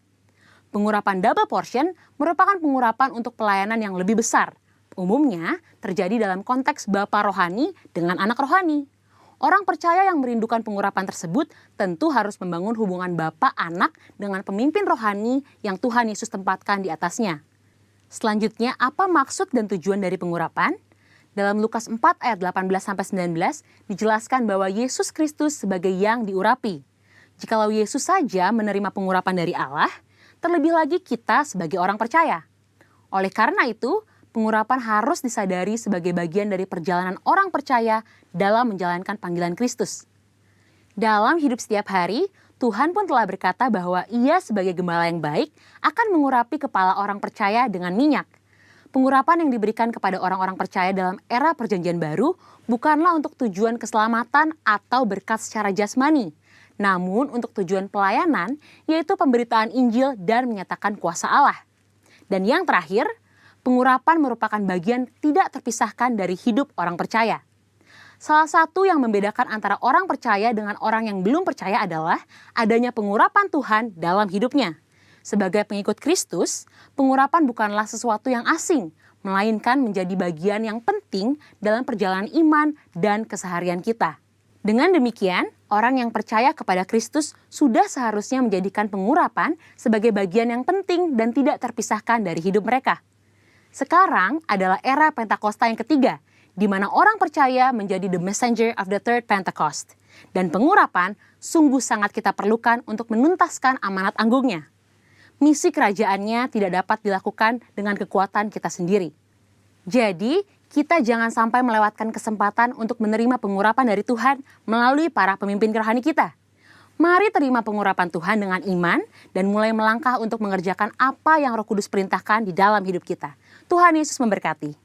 Pengurapan double portion merupakan pengurapan untuk pelayanan yang lebih besar. Umumnya terjadi dalam konteks bapa rohani dengan anak rohani. Orang percaya yang merindukan pengurapan tersebut tentu harus membangun hubungan bapa anak dengan pemimpin rohani yang Tuhan Yesus tempatkan di atasnya. Selanjutnya, apa maksud dan tujuan dari pengurapan? Dalam Lukas 4 ayat 18-19 dijelaskan bahwa Yesus Kristus sebagai yang diurapi. Jikalau Yesus saja menerima pengurapan dari Allah, terlebih lagi kita sebagai orang percaya. Oleh karena itu, pengurapan harus disadari sebagai bagian dari perjalanan orang percaya dalam menjalankan panggilan Kristus. Dalam hidup setiap hari, Tuhan pun telah berkata bahwa Ia sebagai gembala yang baik akan mengurapi kepala orang percaya dengan minyak. Pengurapan yang diberikan kepada orang-orang percaya dalam era Perjanjian Baru bukanlah untuk tujuan keselamatan atau berkat secara jasmani, namun untuk tujuan pelayanan, yaitu pemberitaan Injil dan menyatakan kuasa Allah. Dan yang terakhir, pengurapan merupakan bagian tidak terpisahkan dari hidup orang percaya. Salah satu yang membedakan antara orang percaya dengan orang yang belum percaya adalah adanya pengurapan Tuhan dalam hidupnya. Sebagai pengikut Kristus, pengurapan bukanlah sesuatu yang asing, melainkan menjadi bagian yang penting dalam perjalanan iman dan keseharian kita. Dengan demikian, orang yang percaya kepada Kristus sudah seharusnya menjadikan pengurapan sebagai bagian yang penting dan tidak terpisahkan dari hidup mereka. Sekarang adalah era Pentakosta yang ketiga, di mana orang percaya menjadi the messenger of the third Pentecost. Dan pengurapan sungguh sangat kita perlukan untuk menuntaskan amanat anggungnya. Misi kerajaannya tidak dapat dilakukan dengan kekuatan kita sendiri. Jadi, kita jangan sampai melewatkan kesempatan untuk menerima pengurapan dari Tuhan melalui para pemimpin rohani kita. Mari terima pengurapan Tuhan dengan iman dan mulai melangkah untuk mengerjakan apa yang Roh Kudus perintahkan di dalam hidup kita. Tuhan Yesus memberkati.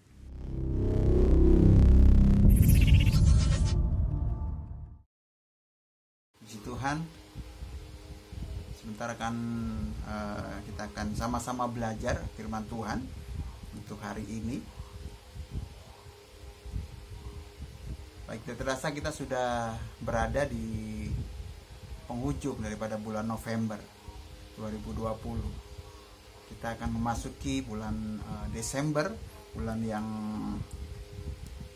Puji Tuhan, sebentar kita akan sama-sama belajar firman Tuhan untuk hari ini. Baik, terasa kita sudah berada di penghujung daripada bulan November 2020. Kita akan memasuki bulan Desember, bulan yang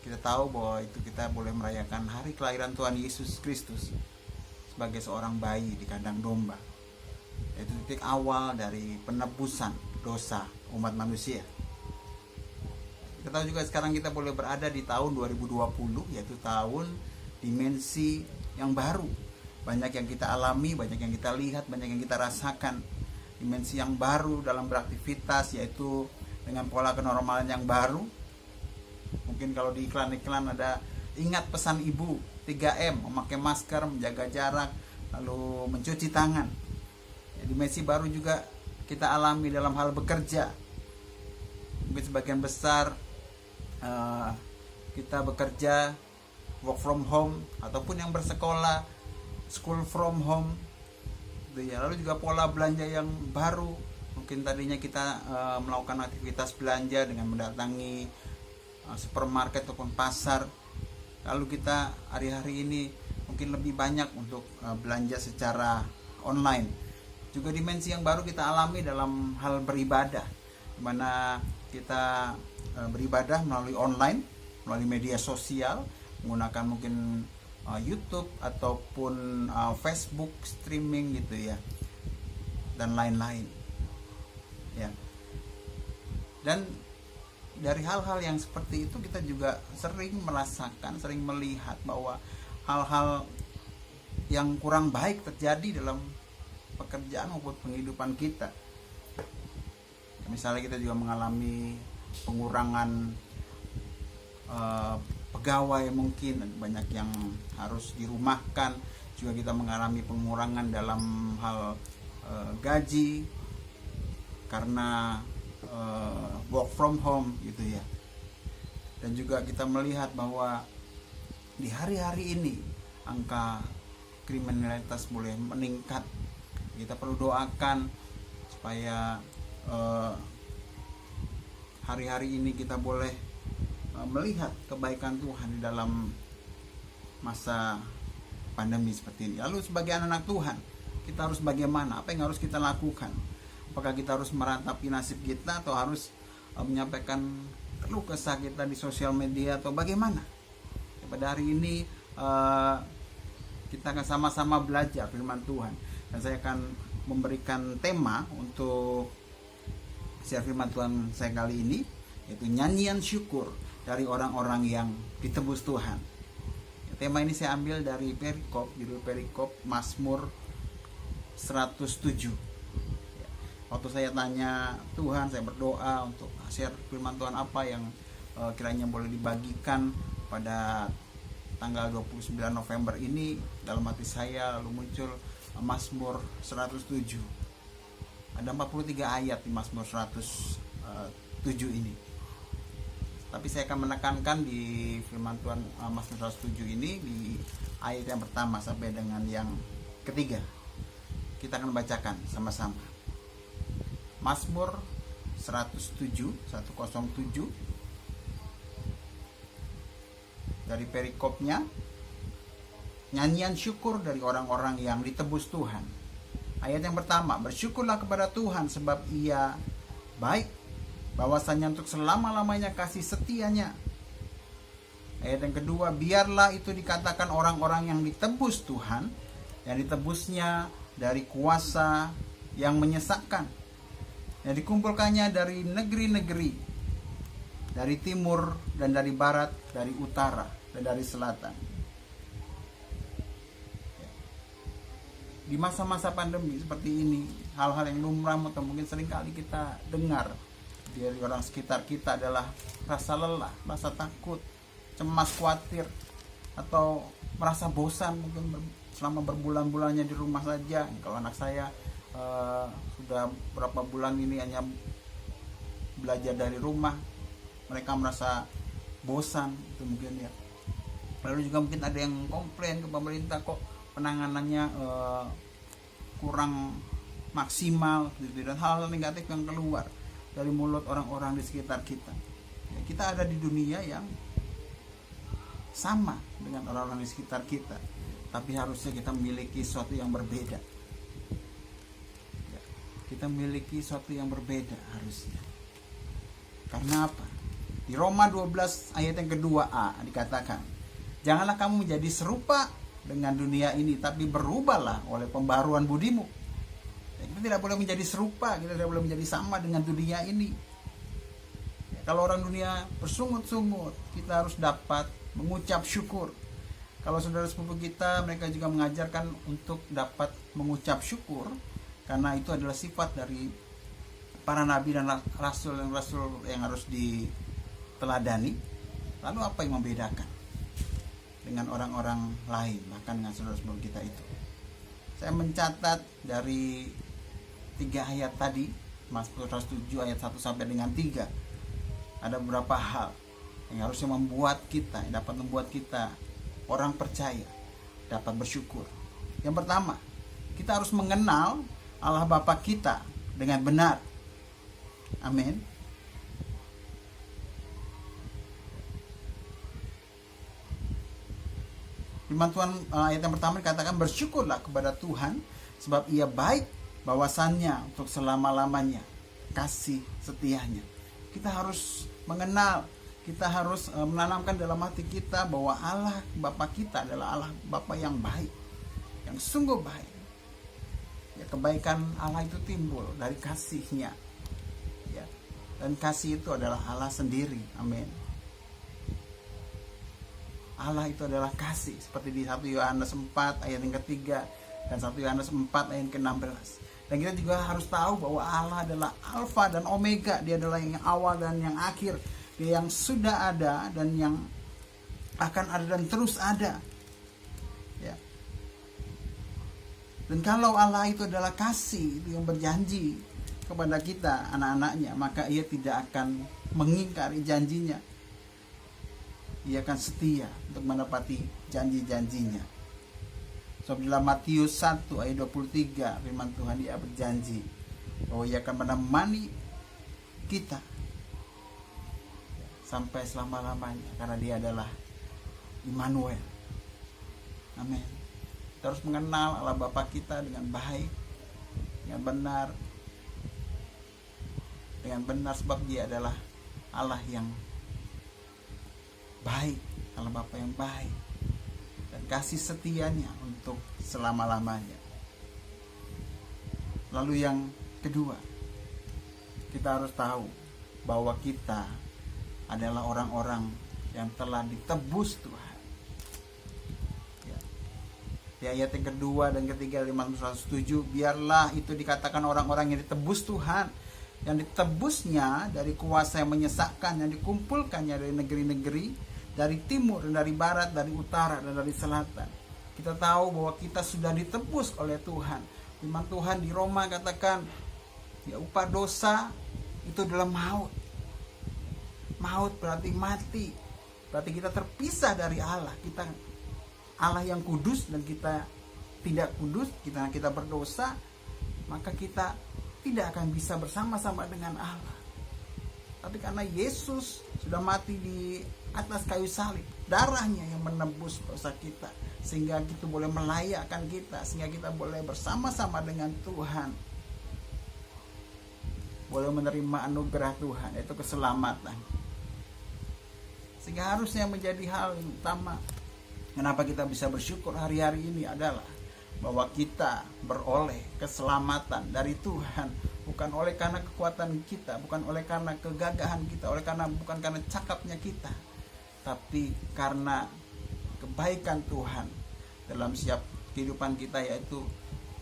kita tahu bahwa itu kita boleh merayakan hari kelahiran Tuhan Yesus Kristus sebagai seorang bayi di kandang domba. Itu titik awal dari penebusan dosa umat manusia. Kita tahu juga sekarang kita boleh berada di tahun 2020, yaitu tahun dimensi yang baru. Banyak yang kita alami, banyak yang kita lihat, banyak yang kita rasakan. Dimensi yang baru dalam beraktivitas, yaitu dengan pola kenormalan yang baru. Mungkin kalau di iklan-iklan ada, ingat pesan ibu 3M, memakai masker, menjaga jarak, lalu mencuci tangan. Dimensi baru juga kita alami dalam hal bekerja. Mungkin sebagian besar kita bekerja work from home, ataupun yang bersekolah school from home. Lalu juga pola belanja yang baru. Mungkin tadinya kita melakukan aktivitas belanja dengan mendatangi supermarket ataupun pasar. Lalu kita hari-hari ini mungkin lebih banyak untuk belanja secara online. Juga dimensi yang baru kita alami dalam hal beribadah, di mana kita beribadah melalui online, melalui media sosial, menggunakan mungkin YouTube ataupun Facebook streaming gitu ya, dan lain-lain ya. Dan dari hal-hal yang seperti itu kita juga sering merasakan, sering melihat bahwa hal-hal yang kurang baik terjadi dalam pekerjaan maupun penghidupan kita. Misalnya kita juga mengalami pengurangan pegawai, mungkin banyak yang harus dirumahkan. Juga kita mengalami pengurangan dalam hal gaji karena work from home gitu ya. Dan juga kita melihat bahwa di hari-hari ini angka kriminalitas boleh meningkat. Kita perlu doakan supaya hari-hari ini kita boleh melihat kebaikan Tuhan di dalam masa pandemi seperti ini. Lalu sebagai anak-anak Tuhan, kita harus bagaimana? Apa yang harus kita lakukan? Apakah kita harus meratapi nasib kita, atau harus menyampaikan keluh kesah kita di sosial media, atau bagaimana? Pada hari ini kita akan sama-sama belajar firman Tuhan, dan saya akan memberikan tema untuk share firman Tuhan saya kali ini, yaitu nyanyian syukur dari orang-orang yang ditebus Tuhan. Tema ini saya ambil dari perikop, judul perikop Mazmur 107. Waktu saya tanya Tuhan, saya berdoa untuk share firman Tuhan apa yang kiranya boleh dibagikan pada tanggal 29 November ini, dalam hati saya lalu muncul Mazmur 107. Ada 43 ayat di Mazmur 107 ini. Tapi saya akan menekankan di firman Tuhan Mazmur 107 ini di ayat yang pertama sampai dengan yang ketiga. Kita akan bacakan sama-sama. Mazmur 107, 107. dari perikopnya, nyanyian syukur dari orang-orang yang ditebus Tuhan. Ayat yang pertama, bersyukurlah kepada Tuhan sebab Ia baik, bahwasanya untuk selama-lamanya kasih setianya. Ayat yang kedua, biarlah itu dikatakan orang-orang yang ditebus Tuhan, yang ditebusnya dari kuasa yang menyesatkan, yang dikumpulkannya dari negeri-negeri, dari timur dan dari barat, dari utara dan dari selatan. Di masa-masa pandemi seperti ini, hal-hal yang lumrah atau mungkin seringkali kita dengar dari orang sekitar kita adalah rasa lelah, rasa takut, cemas, khawatir, atau merasa bosan mungkin selama berbulan-bulannya di rumah saja. Kalau anak saya sudah berapa bulan ini hanya belajar dari rumah, mereka merasa bosan itu mungkin ya. Lalu juga mungkin ada yang komplain ke pemerintah, kok penanganannya kurang maksimal gitu, dan hal-hal negatif yang keluar dari mulut orang-orang di sekitar kita. Ya, kita ada di dunia yang sama dengan orang-orang di sekitar kita, tapi harusnya kita memiliki sesuatu yang berbeda. Ya, kita memiliki sesuatu yang berbeda harusnya. Karena apa? Di Roma 12 ayat yang kedua A dikatakan, janganlah kamu menjadi serupa dengan dunia ini, tapi berubahlah oleh pembaruan budimu. Ya, kita tidak boleh menjadi serupa, kita tidak boleh menjadi sama dengan dunia ini. Ya, kalau orang dunia bersungut-sungut, kita harus dapat mengucap syukur. Kalau saudara sepupu kita, mereka juga mengajarkan untuk dapat mengucap syukur, karena itu adalah sifat dari para nabi dan rasul yang harus diteladani. Lalu apa yang membedakan dengan orang-orang lain, bahkan dengan saudara-saudara kita itu? Saya mencatat dari 3 ayat tadi, Mazmur 107 ayat 1 sampai dengan 3, ada beberapa hal yang harusnya membuat kita, yang dapat membuat kita orang percaya dapat bersyukur. Yang pertama, kita harus mengenal Allah Bapa kita dengan benar. Amin. Firman Tuhan ayat yang pertama dikatakan, bersyukurlah kepada Tuhan sebab Ia baik, bahwasannya untuk selama-lamanya kasih setianya. Kita harus mengenal, kita harus menanamkan dalam hati kita bahwa Allah Bapa kita adalah Allah Bapa yang baik, yang sungguh baik. Ya, kebaikan Allah itu timbul dari kasih-Nya. Ya, dan kasih itu adalah Allah sendiri. Amin. Allah itu adalah kasih, seperti di 1 Yohanes 4 ayat yang ketiga dan 1 Yohanes 4 ayat yang ke-16. Dan kita juga harus tahu bahwa Allah adalah Alfa dan Omega. Dia adalah yang awal dan yang akhir. Dia yang sudah ada dan yang akan ada dan terus ada. Ya. Dan kalau Allah itu adalah kasih, itu yang berjanji kepada kita, anak-anaknya, maka Ia tidak akan mengingkari janjinya. Ia akan setia untuk menepati janji-janjinya. Sebab dalam Matius 1 ayat 23 firman Tuhan, Dia berjanji bahwa Ia akan menemani kita sampai selama-lamanya, karena Dia adalah Immanuel. Amin. Kita harus mengenal Allah Bapa kita dengan baik, dengan benar, sebab Dia adalah Allah yang baik, Allah Bapa yang baik, dan kasih setianya untuk selama-lamanya. Lalu yang kedua, kita harus tahu bahwa kita adalah orang-orang yang telah ditebus Tuhan. Ya. Di ayat yang kedua dan ketiga dari Mazmur 107, biarlah itu dikatakan orang-orang yang ditebus Tuhan, yang ditebusnya dari kuasa yang menyesatkan, yang dikumpulkannya dari negeri-negeri, dari timur dan dari barat, dari utara dan dari selatan. Kita tahu bahwa kita sudah ditebus oleh Tuhan. Firman Tuhan di Roma katakan, ya, upah dosa itu adalah maut. Maut berarti mati. Berarti kita terpisah dari Allah. Kita Allah yang kudus dan kita tidak kudus, kita berdosa, maka kita tidak akan bisa bersama-sama dengan Allah. tapi karena Yesus sudah mati di atas kayu salib, darahnya yang menebus dosa kita, sehingga kita boleh melayakkan kita, sehingga kita boleh bersama-sama dengan Tuhan, boleh menerima anugerah Tuhan, yaitu keselamatan. Sehingga harusnya menjadi hal yang utama kenapa kita bisa bersyukur hari-hari ini adalah bahwa kita beroleh keselamatan dari Tuhan, bukan oleh karena kekuatan kita, bukan oleh karena kegagahan kita, bukan karena cakapnya kita, tapi karena kebaikan Tuhan dalam setiap kehidupan kita, yaitu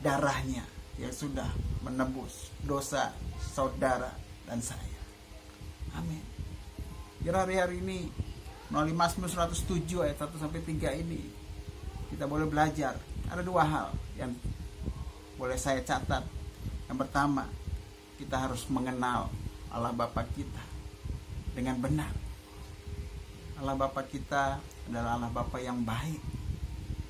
darahnya yang sudah menebus dosa saudara dan saya. Amin. Biar hari-hari ini melalui Mazmur 107 ayat 1-3 ini kita boleh belajar. Ada dua hal yang boleh saya catat. Yang pertama, kita harus mengenal Allah Bapa kita dengan benar. Allah Bapa kita adalah Allah Bapa yang baik,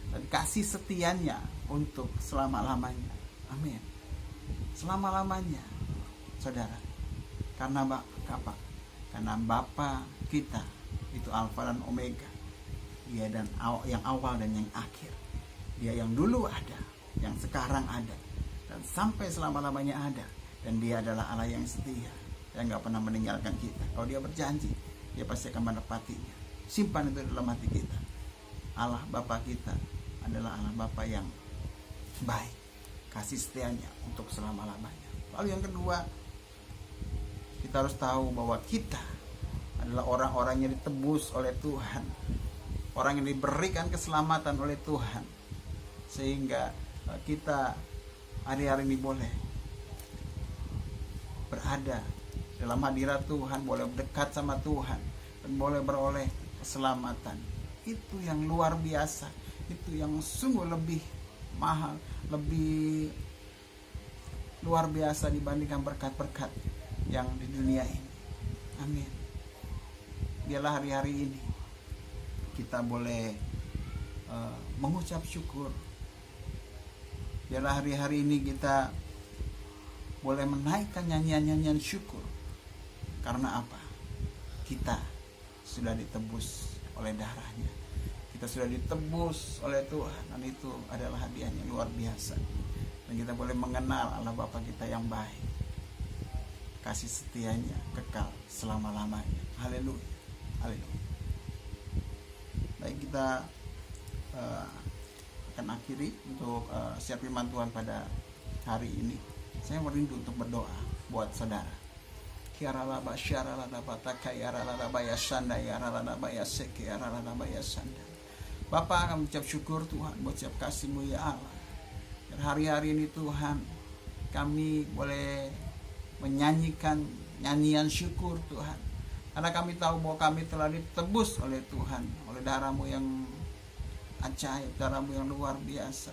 dan kasih setianya untuk selama-lamanya. Amin. Selama-lamanya, saudara. Karena apa? Karena Bapa kita itu Alfa dan Omega. Dia yang awal dan yang akhir. Dia yang dulu ada, yang sekarang ada, dan sampai selama-lamanya ada. Dan dia adalah Allah yang setia, yang gak pernah meninggalkan kita. Kalau dia berjanji, dia pasti akan menepatinya. Simpan itu dalam hati kita. Allah Bapa kita adalah Allah Bapa yang baik, kasih setianya untuk selama-lamanya. Lalu yang kedua, kita harus tahu bahwa kita adalah orang-orang yang ditebus oleh Tuhan, orang yang diberikan keselamatan oleh Tuhan, sehingga kita hari-hari ini boleh berada dalam hadirat Tuhan, boleh dekat sama Tuhan, dan boleh beroleh keselamatan. Itu yang luar biasa, itu yang sungguh lebih mahal, lebih luar biasa dibandingkan berkat-berkat yang di dunia ini. Amin. Biarlah hari-hari ini kita boleh mengucap syukur. Biarlah hari-hari ini kita boleh menaikkan nyanyian-nyanyian syukur. Karena apa? Kita sudah ditebus oleh darahnya. Kita sudah ditebus oleh Tuhan, dan itu adalah hadiahnya luar biasa. Dan kita boleh mengenal Allah Bapa kita yang baik, kasih setianya kekal selama-lamanya. Haleluya, haleluya. Baik, kita akan akhiri untuk siap firman Tuhan pada hari ini. Saya merindu untuk berdoa buat saudara. Bapa, kami ucap syukur Tuhan, ucap kasih-Mu ya Allah. Dan hari-hari ini Tuhan, kami boleh menyanyikan nyanyian syukur Tuhan, karena kami tahu bahwa kami telah ditebus oleh Tuhan, oleh darah-Mu yang ajaib, darah-Mu yang luar biasa.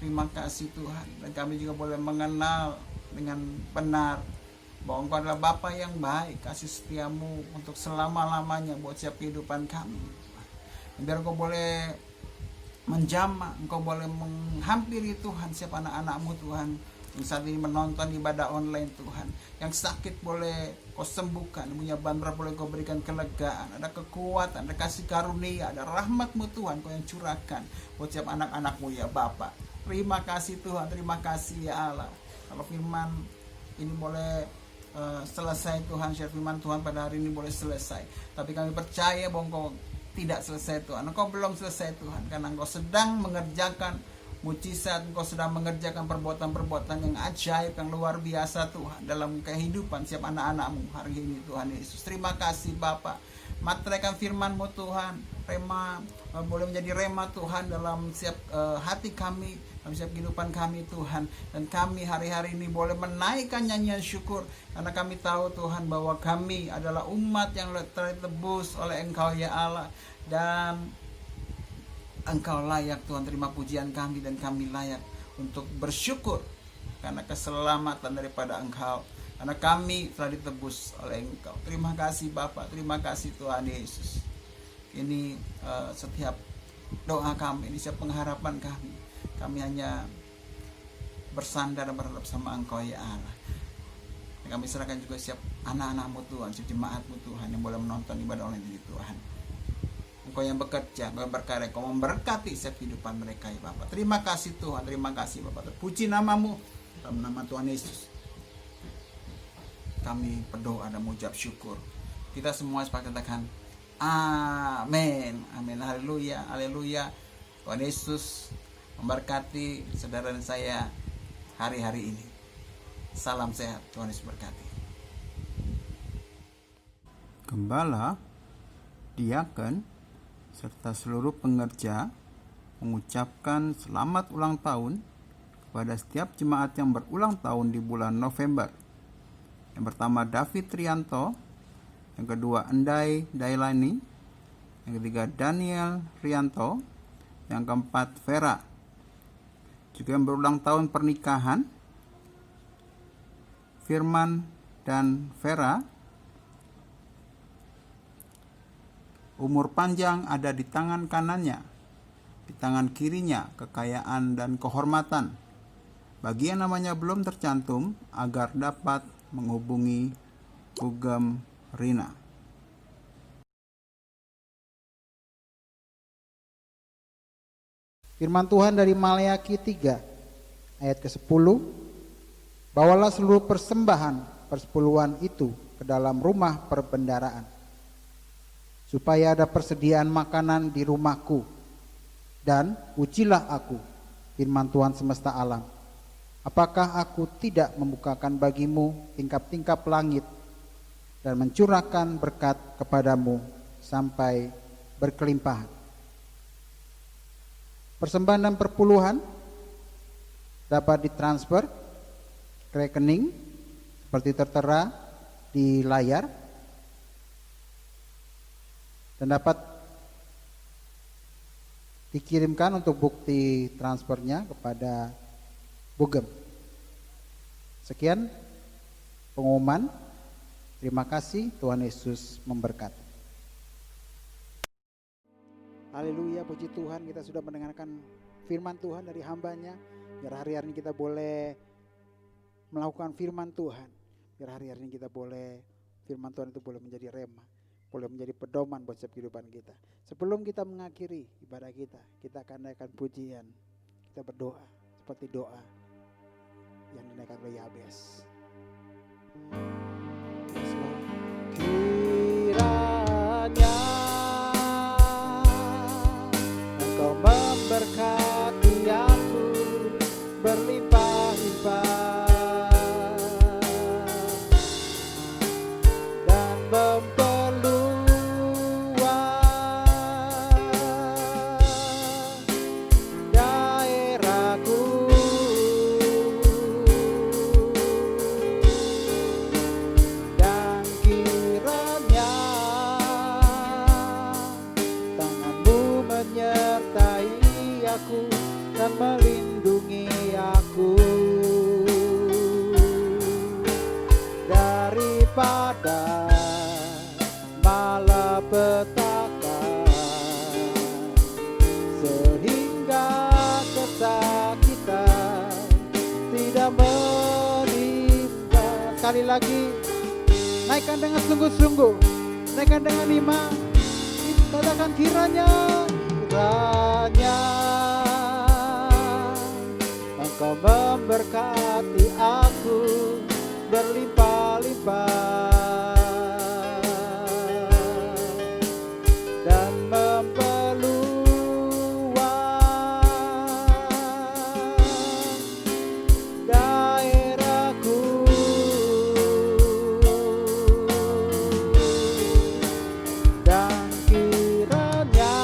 Terima kasih Tuhan. Dan kami juga boleh mengenal dengan benar bahwa Engkau adalah Bapa yang baik, kasih setia-Mu untuk selama-lamanya buat setiap kehidupan kami. Dan biar Engkau boleh menjamah, Engkau boleh menghampiri Tuhan setiap anak-anak-Mu Tuhan yang saat ini menonton ibadah online Tuhan, yang sakit boleh Kau sembuhkan, punya berat boleh Kau berikan kelegaan, ada kekuatan, ada kasih karunia, ada rahmat-Mu Tuhan Kau yang curahkan buat setiap anak-anak-Mu ya Bapa. Terima kasih Tuhan, terima kasih ya Allah. Kalau firman ini boleh selesai Tuhan, share firman Tuhan pada hari ini boleh selesai, tapi kami percaya bahwa Engkau tidak selesai Tuhan. Engkau belum selesai Tuhan, karena Engkau sedang mengerjakan mujizat, Engkau sedang mengerjakan perbuatan-perbuatan yang ajaib, yang luar biasa Tuhan dalam kehidupan setiap anak-anak-Mu hari ini Tuhan Yesus. Terima kasih Bapa. Materaikan firman-Mu Tuhan, rema boleh menjadi rema Tuhan dalam setiap hati kami, dalam setiap kehidupan kami Tuhan. Dan kami hari-hari ini boleh menaikkan nyanyian syukur, karena kami tahu Tuhan bahwa kami adalah umat yang telah ditebus oleh Engkau ya Allah. Dan Engkau layak Tuhan terima pujian kami, dan kami layak untuk bersyukur karena keselamatan daripada Engkau, karena kami telah ditebus oleh Engkau. Terima kasih Bapa, terima kasih Tuhan Yesus. Ini setiap doa kami, ini setiap pengharapan kami hanya bersandar dan berharap sama Engkau ya Allah. Dan kami serahkan juga setiap anak-anak-Mu Tuhan, setiap jemaat-Mu Tuhan yang boleh menonton ibadah online ini Tuhan. Engkau yang bekerja, Engkau yang berkarya, Engkau memberkati setiap kehidupan mereka ya Bapak. Terima kasih Tuhan, terima kasih Bapak. Terpuji nama-Mu, dalam nama Tuhan Yesus kami berdoa dan mengucap syukur. Kita semua sepakat katakan amin, amin, haleluya, haleluya. Tuhan Yesus memberkati saudara dan saya hari-hari ini. Salam sehat, Tuhan Yesus berkati. Gembala, diaken, serta seluruh pengerja mengucapkan selamat ulang tahun kepada setiap jemaat yang berulang tahun di bulan November. Yang pertama David Trianto, yang kedua Endai Dailani, yang ketiga Daniel Rianto, yang keempat Vera. Juga yang berulang tahun pernikahan Firman dan Vera. Umur panjang ada di tangan kanannya, di tangan kirinya kekayaan dan kehormatan. Bagi yang namanya belum tercantum, agar dapat menghubungi Ugem Rina. Firman Tuhan dari Maleakhi 3 ayat ke-10. Bawalah seluruh persembahan persepuluhan itu ke dalam rumah perbendaraan, supaya ada persediaan makanan di rumahku, dan ujilah aku, firman Tuhan semesta alam. Apakah aku tidak membukakan bagimu tingkap-tingkap langit dan mencurahkan berkat kepadamu sampai berkelimpahan? Persembahan dan perpuluhan dapat ditransfer ke rekening seperti tertera di layar, dan dapat dikirimkan untuk bukti transfernya kepada Bugem. Sekian pengumuman. Terima kasih, Tuhan Yesus memberkati. Haleluya, puji Tuhan, kita sudah mendengarkan firman Tuhan dari hambanya. Biar hari-hari ini kita boleh melakukan firman Tuhan. Biar hari-hari ini kita boleh, firman Tuhan itu boleh menjadi rema, boleh menjadi pedoman buat setiap kehidupan kita. Sebelum kita mengakhiri ibadah kita akan naikkan pujian. Kita berdoa seperti doa yang dinaikkan oleh Yabes. Kiranya Engkau memberkati aku berlimpah-limpah dan dan melindungi aku daripada malapetaka, sehingga kesakitan tidak menimpa. Sekali lagi, naikkan dengan sungguh-sungguh, naikkan dengan iman, katakan kiranya Engkau memberkati aku berlimpah-limpah dan memperluas daerahku, dan kiranya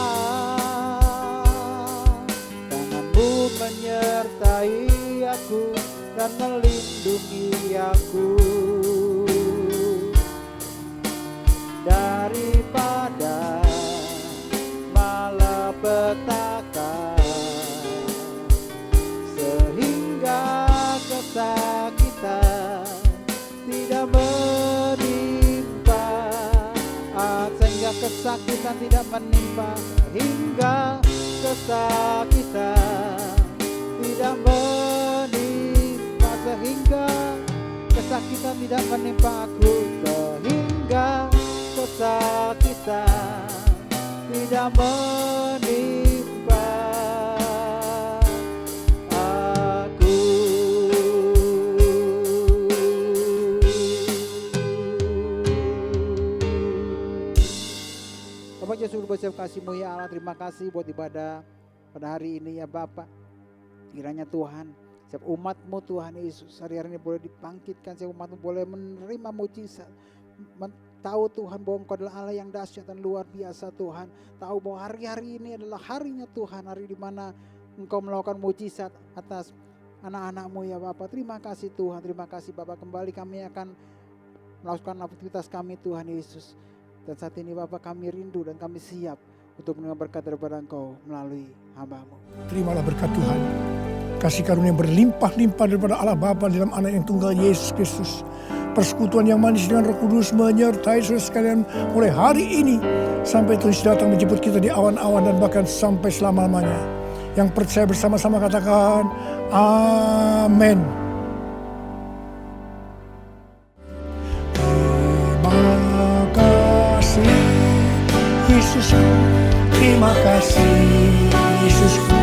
tanganmu menyertai aku dan melindungi aku daripada malapetaka, sehingga kesakitan tidak menimpa, sehingga kesakitan tidak menimpa, hingga kesakitan tidak menimpa, sehingga kesakitan kesakitan tidak menimpa aku, sehingga kesakitan tidak menimpa aku. Bapak Yesus bersiap kasih-Mu ya Allah, terima kasih buat ibadah pada hari ini ya Bapak. Kiranya Tuhan, setiap umat-Mu Tuhan Yesus hari-hari ini boleh dibangkitkan, setiap umat-Mu boleh menerima mujizat, tahu Tuhan bahwa Engkau adalah Allah yang dahsyat dan luar biasa Tuhan. Tahu bahwa hari-hari ini adalah harinya Tuhan, hari di mana Engkau melakukan mujizat atas anak-anak-Mu ya Bapak. Terima kasih Tuhan, terima kasih Bapak. Kembali kami akan melakukan aktivitas kami Tuhan Yesus. Dan saat ini Bapak kami rindu dan kami siap untuk menerima berkat daripada Engkau melalui hamba-Mu. Terimalah berkat Tuhan. Kasih karunia berlimpah-limpah daripada Allah Bapa dalam Anak yang tunggal Yesus Kristus. Persekutuan yang manis dengan Roh Kudus menyertai saudara sekalian mulai hari ini sampai Tuhan datang menjemput kita di awan-awan dan bahkan sampai selama-lamanya. Yang percaya bersama-sama katakan amin. Terima kasih Yesusku, terima kasih Yesusku.